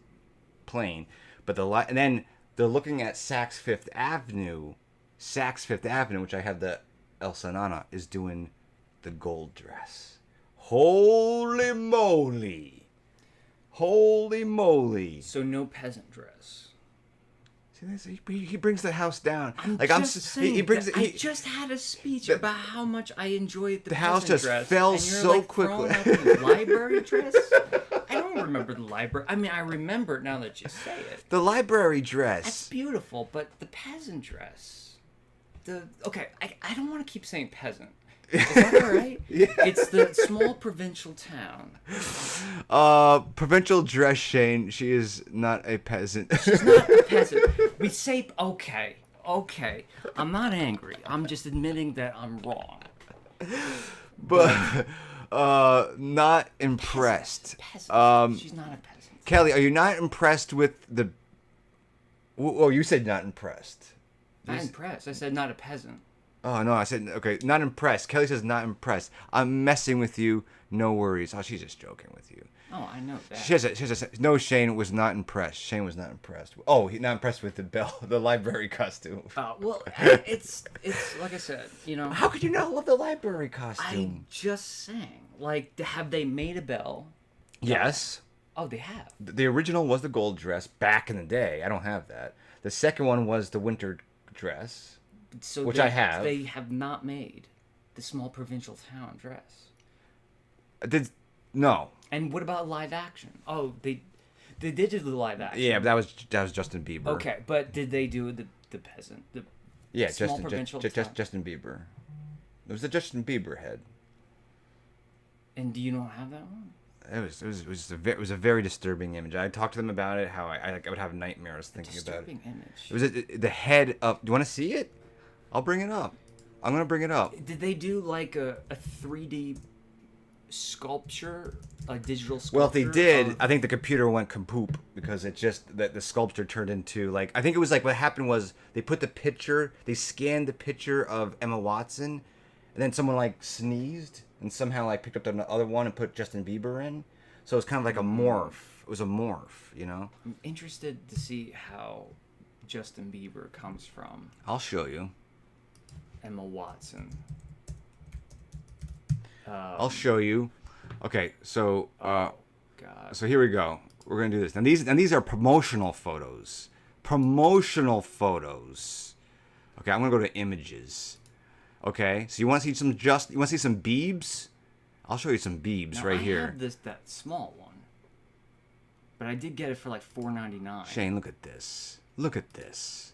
plain. But and then they're looking at Saks Fifth Avenue. Saks Fifth Avenue, which I have the El Sanana, is doing the gold dress. Holy moly! Holy moly! So no peasant dress. See this? He brings the house down. I'm like just I'm. saying. He brings. I just had a speech about how much I enjoyed the house peasant just dress, fell and you're so like quickly. throwing out the library dress. I don't remember the library. I mean, I remember it now that you say it. The library That's dress. beautiful, but the peasant dress. I don't want to keep saying peasant. Is that all right? Yeah. It's the small provincial town. Provincial dress, Shane. She is not a peasant. She's not a peasant. We say okay. I'm not angry. I'm just admitting that I'm wrong. But not impressed. Peasant. She's not a peasant. Kelly, are you not impressed with the? Oh, you said not impressed. Not impressed. I said not a peasant. Oh no, I said okay. Not impressed. Kelly says not impressed. I'm messing with you. No worries. Oh, she's just joking with you. Oh, I know that. She has no. Shane was not impressed. Shane was not impressed. Oh, he's not impressed with the library costume. Well, it's like I said, How could you not love the library I'm costume? just saying. Like, have they made a bell? Yes. Oh, they have. The original was the gold dress back in the day. I don't have that. The second one was the winter dress. So Which they, I have. They have not made the small provincial town dress. No. And what about live action? Oh, they did do the live action. Yeah, but that was Justin Bieber. Okay, but did they do the peasant? Yeah, small provincial town? Justin Bieber. It was the Justin Bieber head. And do you not have that one? It was a very disturbing image. I talked to them about it. How I would have nightmares thinking about it. Disturbing image. It was the head of. Do you want to see it? I'll bring it up. I'm gonna bring it up. Did they do like a 3D sculpture, a digital sculpture? Well, if they did, of- I think the computer went kapoop because it just the sculpture turned into like I think it was like what happened was they scanned the picture of Emma Watson, and then someone like sneezed and somehow like picked up the other one and put Justin Bieber in. So it was kind of like a morph. It was a morph, I'm interested to see how Justin Bieber comes from I'll show you. Emma Watson. I'll show you. Okay, so God. so here we go. We're gonna do this. Now these are promotional photos. Promotional photos. Okay, I'm gonna go to images. Okay, so you want to see some Biebs? I'll show you some Biebs Now, right I here. have that small one, but I did get it for like $4.99. Shane, look at this. Look at this.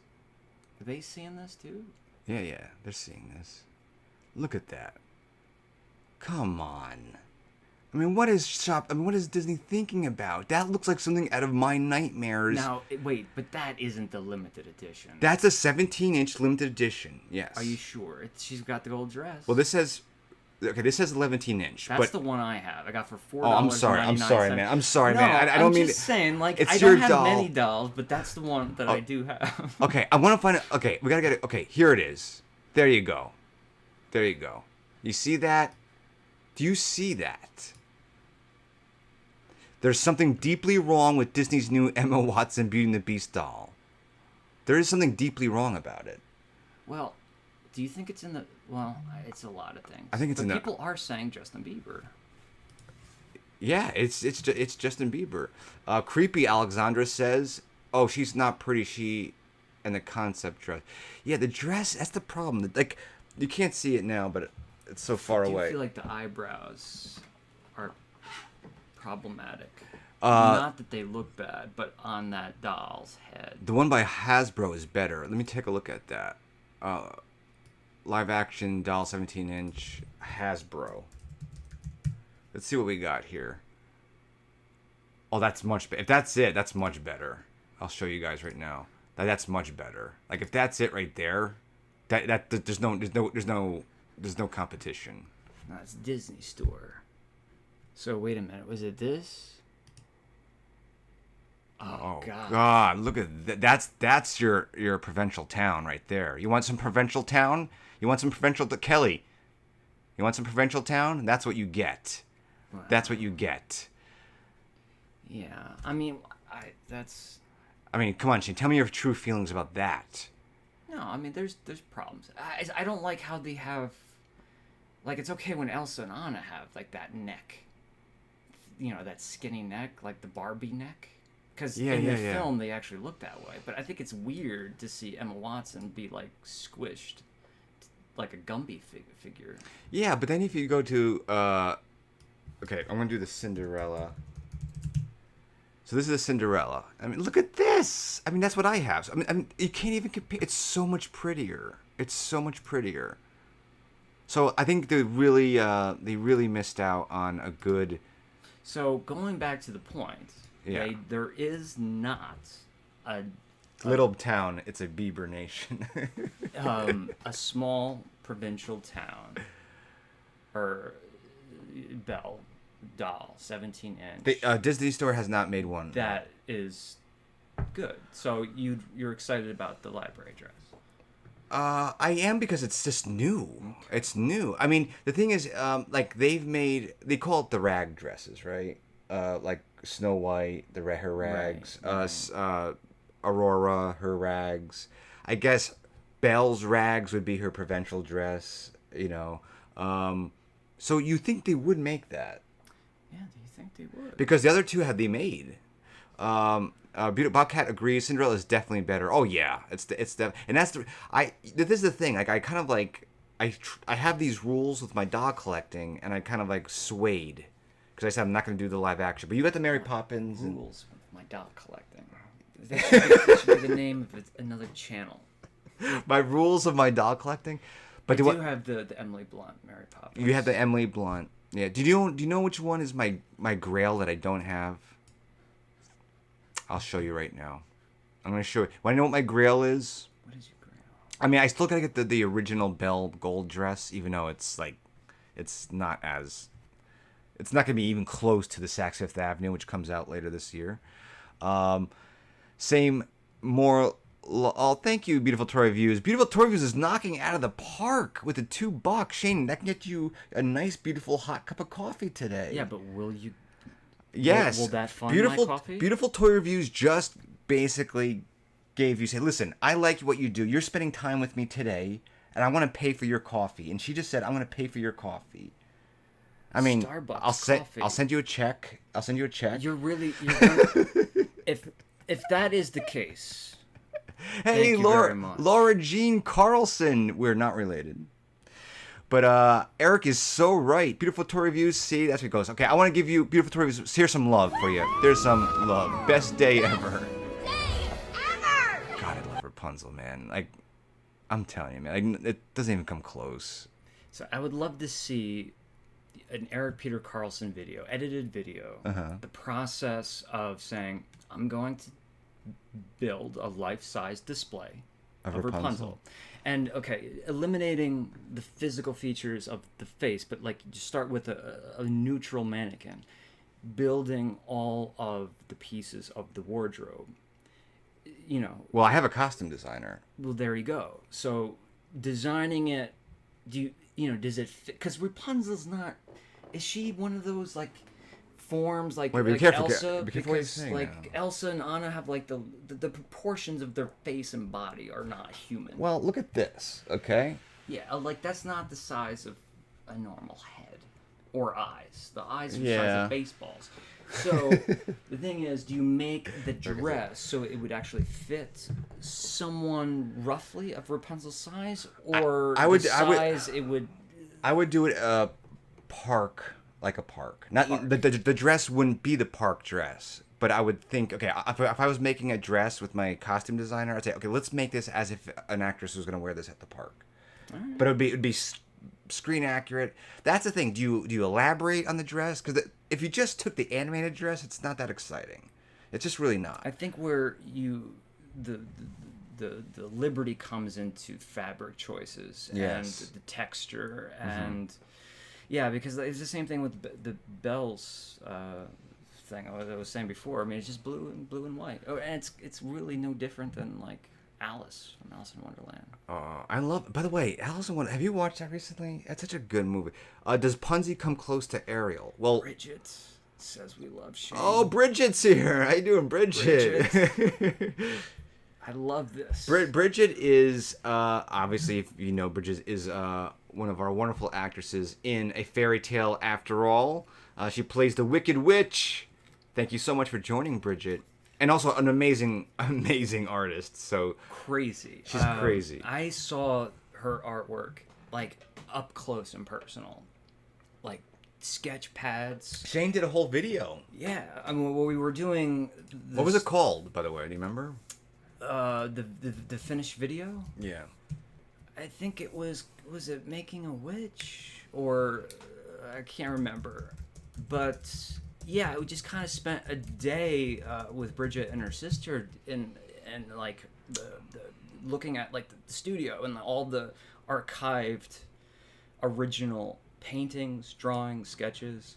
Are they seeing this too? Yeah, they're seeing this. Look at that. Come on. I mean, what is Disney thinking about? That looks like something out of my nightmares. Now, wait, but that isn't the limited edition. That's a 17-inch limited edition. Yes. Are you sure? She's got the gold dress. Well, this says 11-inch. That's but the one I have. I got for $4. Oh, I'm sorry, man. I'm sorry, man. I don't I'm mean. just saying, like, it's I your don't have doll. many dolls, but that's the one that I do have. Okay, I want to find it. Okay, we gotta get it. Okay, here it is. There you go. There you go. You see that? Do you see that? There's something deeply wrong with Disney's new Emma Watson Beauty and the Beast doll. There is something deeply wrong about it. Well, do you think it's in the? Well, it's a lot of things. I think it's but in the- people are saying Justin Bieber. Yeah, it's Justin Bieber. Creepy Alexandra says, "Oh, she's not pretty. She and the concept dress. Yeah, the dress. That's the problem. Like, you can't see it now, but it's so far Do away. you feel like the eyebrows are problematic? Uh, Not that they look bad, but on that doll's head. The one by Hasbro is better. Let me take a look at that. Live action doll 17-inch Hasbro. Let's see what we got here. Oh, that's much better. If that's it, that's much better. I'll show you guys right now. That's much better. Like if that's it right there, that there's no competition. No, it's Disney Store. So wait a minute, was it this? Oh God! Look at that. That's your provincial town right there. You want some provincial town? You want some provincial Kelly? You want some provincial town? That's what you get. Wow. That's what you get. Yeah, I mean, that's I mean, come on, Shane. Tell me your true feelings about that. no. I mean, there's problems. I don't like how they have, like, it's okay when Elsa and Anna have like that neck, that skinny neck, like the Barbie neck, because in the film they actually look that way. But I think it's weird to see Emma Watson be like squished, like a Gumby figure. Yeah, but then if you go to, okay, I'm gonna do the Cinderella. So this is a Cinderella. I mean, look at this. I mean, that's what I have. I mean, you can't even compare. It's so much prettier. It's so much prettier. So I think they really missed out on a good. So going back to the point, Yeah. there is not a Little town. It's a Bieber nation. a small provincial town or Belle doll, 17-inch. Disney Store has not made one. That is good. So you're excited about the library dress. I am because it's just new. It's new. I mean, the thing is, like they call it the rag dresses, right? Like Snow White, her rags. Right. Aurora, her rags. I guess Belle's rags would be her provincial dress. So you think they would make that? Yeah, do you think they would? Because the other two had they made. Bobcat agrees. Cinderella is definitely better. Oh yeah, it's and that's this is the thing. Like I kind of like I have these rules with my dog collecting, and I kind of like swayed because I said I'm not going to do the live action. But you got the Mary Poppins and Rules with my dog collecting. That should be the name of another channel. my rules of my dog collecting. But I do have the Emily Blunt Mary Poppins. You have the Emily Blunt. Yeah. Do you know which one is my Grail that I don't have? I'll show you right now. I'm gonna show you. Want to know what my Grail is? What is your Grail? I mean, I still gotta get the original Belle gold dress, even though it's not gonna be even close to the Saks Fifth Avenue, which comes out later this year. Same more. Oh, thank you, Beautiful Toy Reviews. Beautiful Toy Reviews is knocking out of the park with the $2. Shane, that can get you a nice, beautiful, hot cup of coffee today. Yeah, but will you? Yes. Will that fund beautiful, my coffee? Beautiful Toy Reviews just basically gave you, say, listen, I like what you do. You're spending time with me today, and I want to pay for your coffee. And she just said, I'm going to pay for your coffee. I mean, Starbucks coffee. I'll send you a check. You're gonna, if that is the case. Hey, Thank you very much. Laura Jean Carlson. We're not related. But Eric is so right. Beautiful Toy Reviews. See, that's what it goes. Okay, I want to give you Beautiful Toy Reviews. Here's some love for you. There's some love. Best day ever. God, I love Rapunzel, man. Like, I'm telling you, man. Like, it doesn't even come close. So I would love to see an Eric Peter Carlson video, edited video. The process of saying, I'm going to build a life-size display of Rapunzel. And okay, eliminating the physical features of the face, but like you start with a neutral mannequin, building all of the pieces of the wardrobe. Well, I have a costume designer. Well, there you go. So designing it, does it fit? Because Rapunzel's not. Is she one of those like forms like, Wait, be like careful, Elsa? be careful what you're Because saying like now. Elsa and Anna have like the proportions of their face and body are not human. Well, look at this, okay? Yeah, like that's not the size of a normal head or eyes. The eyes are the size Yeah. of baseballs. So the thing is, do you make the dress so it would actually fit someone roughly of Rapunzel's size, or I would- the I would- size it would? I would do it like a park. Not the dress wouldn't be the park dress, but I would think, okay, if I was making a dress with my costume designer, I'd say, okay, let's make this as if an actress was going to wear this at the park. Right. But it'd be screen accurate. That's the thing. Do you elaborate on the dress? Because if you just took the animated dress, it's not that exciting. It's just really not. I think where the liberty comes into fabric choices Yes. and the texture and yeah, because it's the same thing with the Belle's thing I was saying before. I mean, it's just blue and white. Oh, and it's really no different than like Alice from Alice in Wonderland. I love. By the way, Alice in Wonderland. Have you watched that recently? That's such a good movie. Does Punzi come close to Ariel? Well, Bridget says we love Shane. oh, Bridget's here. How you doing, Bridget? I love this. Bridget is obviously, if you know, Bridget is one of our wonderful actresses in A Fairy Tale After All. She plays the Wicked Witch. Thank you so much for joining, Bridget. And also an amazing artist. So Crazy. She's crazy. I saw her artwork like up close and personal, like sketch pads. Shane did a whole video. Yeah, I mean, well, we were doing. What was it called, by the way? Do you remember? The finished video. Yeah. I think it was it Making a Witch, or I can't remember, but yeah, we just kind of spent a day with Bridget and her sister and like the looking at like the studio and all the archived original paintings, drawings, sketches.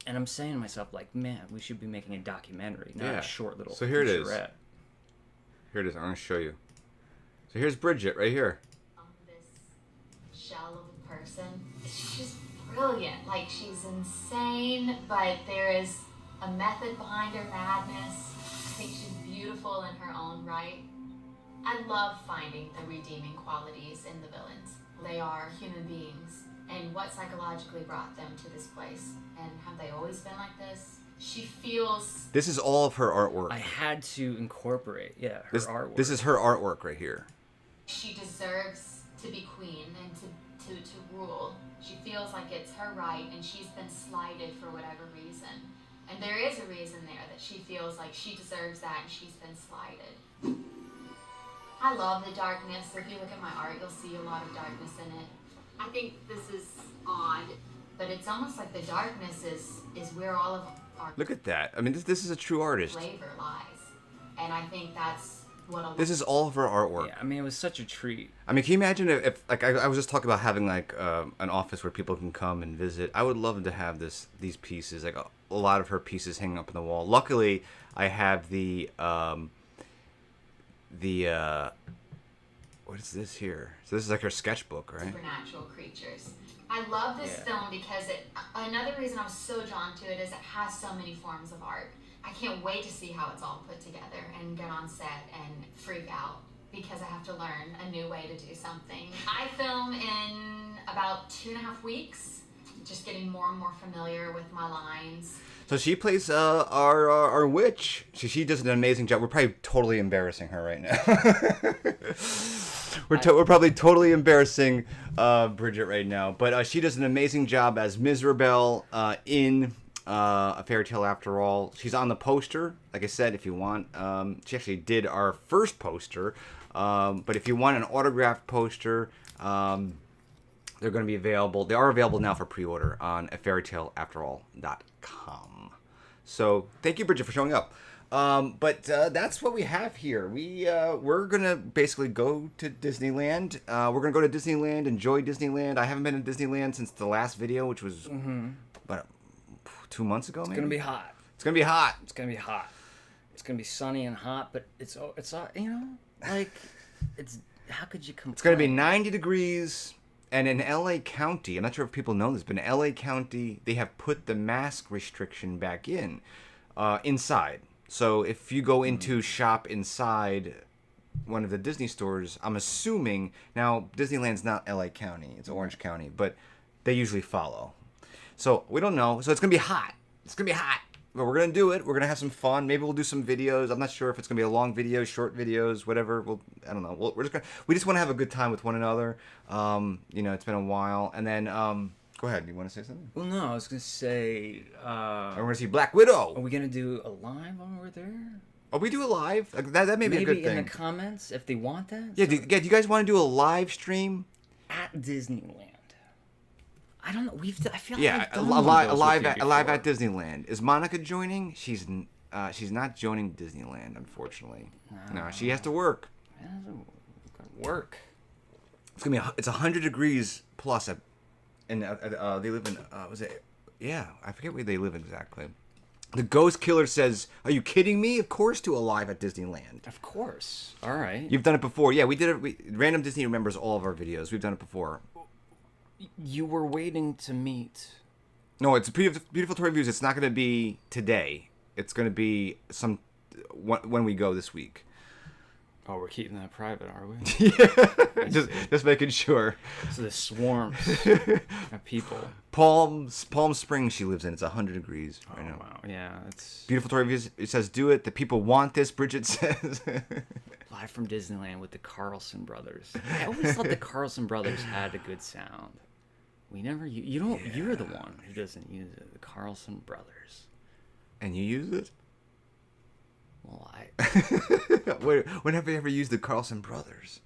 And I'm saying to myself, like, man, we should be making a documentary, not a short little. So here it is. featurette. Here it is. I'm going to show you. So here's Bridget right here. This shell of a person. She's just brilliant. Like, she's insane, but there is a method behind her madness. I think she's beautiful in her own right. I love finding the redeeming qualities in the villains. They are human beings, and what psychologically brought them to this place. And have they always been like this? She feels... This is all of her artwork. I had to incorporate, her artwork. This is her artwork right here. She deserves to be queen and to rule. She feels like it's her right, and she's been slighted for whatever reason. And there is a reason there that she feels like she deserves that, and she's been slighted. I love the darkness. If you look at my art, you'll see a lot of darkness in it. I think this is odd, but it's almost like the darkness is where all of our Look at that. I mean, this is a true artist. flavor lies. And I think that's what This is all of her artwork. Yeah, I mean, it was such a treat. I mean, can you imagine if like, I was just talking about having, like, an office where people can come and visit. I would love to have these pieces, like, a lot of her pieces hanging up on the wall. Luckily, I have the what is this here? So this is like her sketchbook, right? supernatural creatures. I love this film because another reason I was so drawn to it is it has so many forms of art. I can't wait to see how it's all put together and get on set and freak out because I have to learn a new way to do something. I film in about 2.5 weeks, just getting more and more familiar with my lines. So she plays our witch. She does an amazing job. We're probably totally embarrassing her right now. We're probably totally embarrassing Bridget right now. But she does an amazing job as Mizrabel in A Fairy Tale After All. She's on the poster. Like I said, if you want, she actually did our first poster. But if you want an autographed poster, they're going to be available. They are available now for pre-order on afairytaleafterall.com. So thank you, Bridget, for showing up. But that's what we have here. We're gonna basically go to Disneyland. We're gonna go to Disneyland, enjoy Disneyland. I haven't been to Disneyland since the last video, which was about 2 months ago. Maybe It's gonna be hot. It's gonna be hot. It's gonna be hot. It's gonna be sunny and hot, but it's you know, like it's how could you complain? It's gonna be 90 degrees. And in LA County, I'm not sure if people know this, but in LA County, they have put the mask restriction back in inside. So if you go into shop inside one of the Disney stores, I'm assuming, now Disneyland's not LA County, it's Orange County, but they usually follow. So we don't know. So it's going to be hot. It's going to be hot. But we're going to do it. We're going to have some fun. Maybe we'll do some videos. I'm not sure if it's going to be a long video, short videos, whatever. I don't know. We just want to have a good time with one another. It's been a while. And then, go ahead. You want to say something? Well, no, I was gonna say. We're going to see Black Widow. Are we gonna do a live when we're there? Oh, we do a live? Like, that may be a good Maybe in thing. the comments if they want that. Yeah, do you guys want to do a live stream? At Disneyland. I don't know. I feel like Yeah, I've a done one of those live with you at before. Disneyland. Is Monica joining? She's not joining Disneyland, unfortunately. No, she has to work. Yeah, work. It's 100 degrees plus and they live in was it? Yeah, I forget where they live exactly. The Ghost Killer says, "Are you kidding me? Of course, do a live at Disneyland. Of course. All right. You've done it before. Yeah, we did it. Random Disney remembers all of our videos. We've done it before. You were waiting to meet. No, it's Beautiful Toy Reviews. It's not going to be today. It's going to be when we go this week. Oh, we're keeping that private, are we? just making sure. So the swarms of people. Palm Springs she lives in. It's 100 degrees right now. Wow. Yeah, it's Beautiful Toy Reviews. It says, "Do it. The people want this." Bridget says. live from Disneyland with the Carlson brothers. I always thought the Carlson brothers had a good sound. We never. You don't. Yeah. You're the one who doesn't use it. The Carlson brothers. And you use it? Well, when have we ever used the Carlson brothers?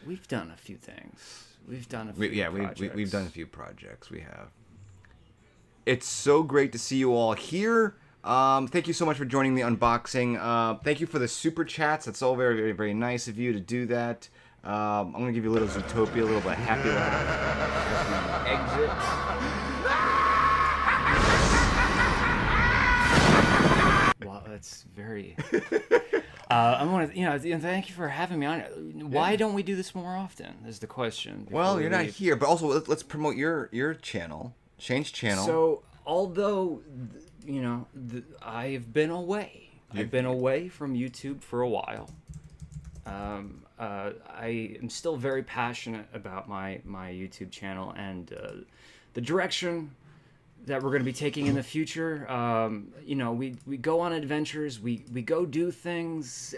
We've done a few things. We've done a few. We've done a few projects. We have. It's so great to see you all here. Thank you so much for joining the unboxing. Thank you for the super chats. That's all very, very, very nice of you to do that. I'm gonna give you a little Zootopia, a little bit of happy laugh. Exit. Wow, that's very. I want to, thank you for having me on. Why don't we do this more often? Is the question. Well, you're not here, but also let's promote your channel, Shane's channel. So, although, I've been away. I've been away from YouTube for a while. I am still very passionate about my YouTube channel and the direction that we're going to be taking in the future. We go on adventures, we go do things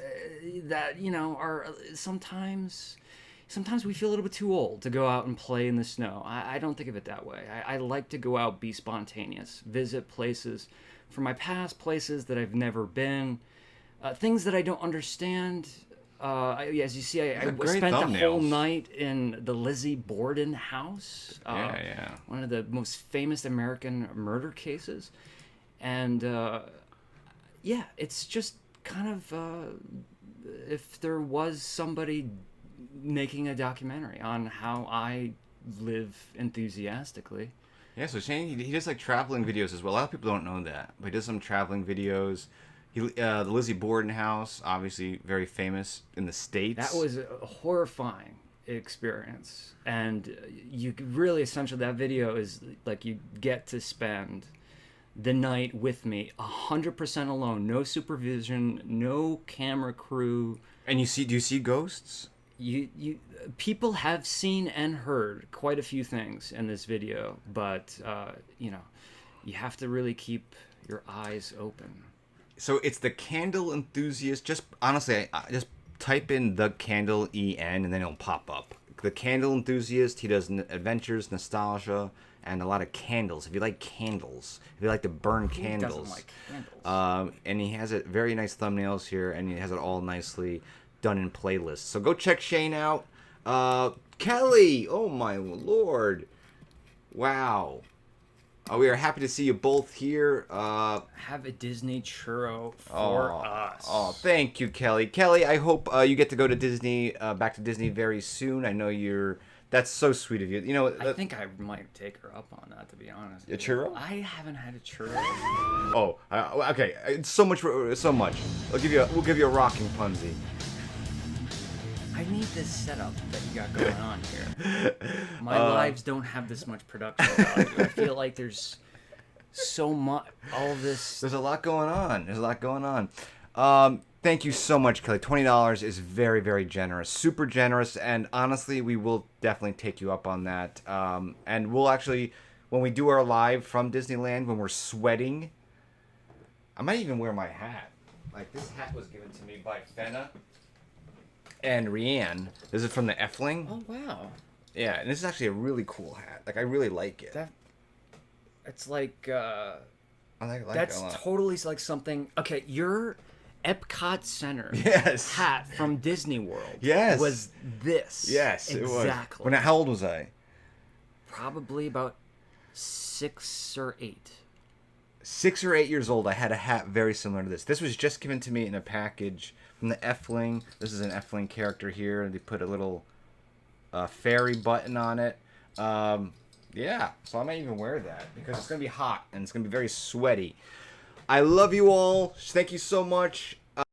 that are sometimes we feel a little bit too old to go out and play in the snow. I don't think of it that way. I like to go out, be spontaneous, visit places from my past, places that I've never been, things that I don't understand. As you see, I spent the whole night in the Lizzie Borden house. One of the most famous American murder cases. And, it's just kind of, if there was somebody making a documentary on how I live enthusiastically. Yeah, so Shane, he does like traveling videos as well. A lot of people don't know that, but he does some traveling videos. The Lizzie Borden house, obviously very famous in the States. That was a horrifying experience. And you really, essentially, that video is like you get to spend the night with me 100% alone. No supervision, no camera crew. And do you see ghosts? People have seen and heard quite a few things in this video, but, you have to really keep your eyes open. So it's the Candle Enthusiast. Just honestly, I just type in the Candle EN and then it'll pop up. The Candle Enthusiast. He does adventures, nostalgia, and a lot of candles. If you like candles, if you like to burn candles, who doesn't like candles? And he has very nice thumbnails here, and he has it all nicely done in playlists. So go check Shane out. Kelly, oh my lord, wow. We are happy to see you both here. Have a Disney churro for us. Oh, thank you, Kelly. Kelly, I hope you get to go to Disney, back to Disney very soon. I know that's so sweet of you. I think I might take her up on that, to be honest. A churro? I haven't had a churro. Oh, okay. It's so much. We'll give you a rocking Punzi. I need this setup that you got going on here. My lives don't have this much production value. I feel like there's so much, all this. There's a lot going on. Thank you so much, Kelly. $20 is very, very generous. Super generous. And honestly, we will definitely take you up on that. And we'll actually, when we do our live from Disneyland, when we're sweating, I might even wear my hat. Like, this hat was given to me by Fenna and Rianne. This is from the Effling. Oh, wow. Yeah, and this is actually a really cool hat. Like, I really like it. It's like, I like that's it a lot. totally like something. Okay, your Epcot Center hat from Disney World was this. Yes, exactly. It was. How old was I? Probably about 6 or 8. 6 or 8 years old, I had a hat very similar to this. This was just given to me in a package from the Effling. This is an Effling character here, and they put a little fairy button on it. Yeah, so I might even wear that because it's going to be hot and it's going to be very sweaty. I love you all. Thank you so much.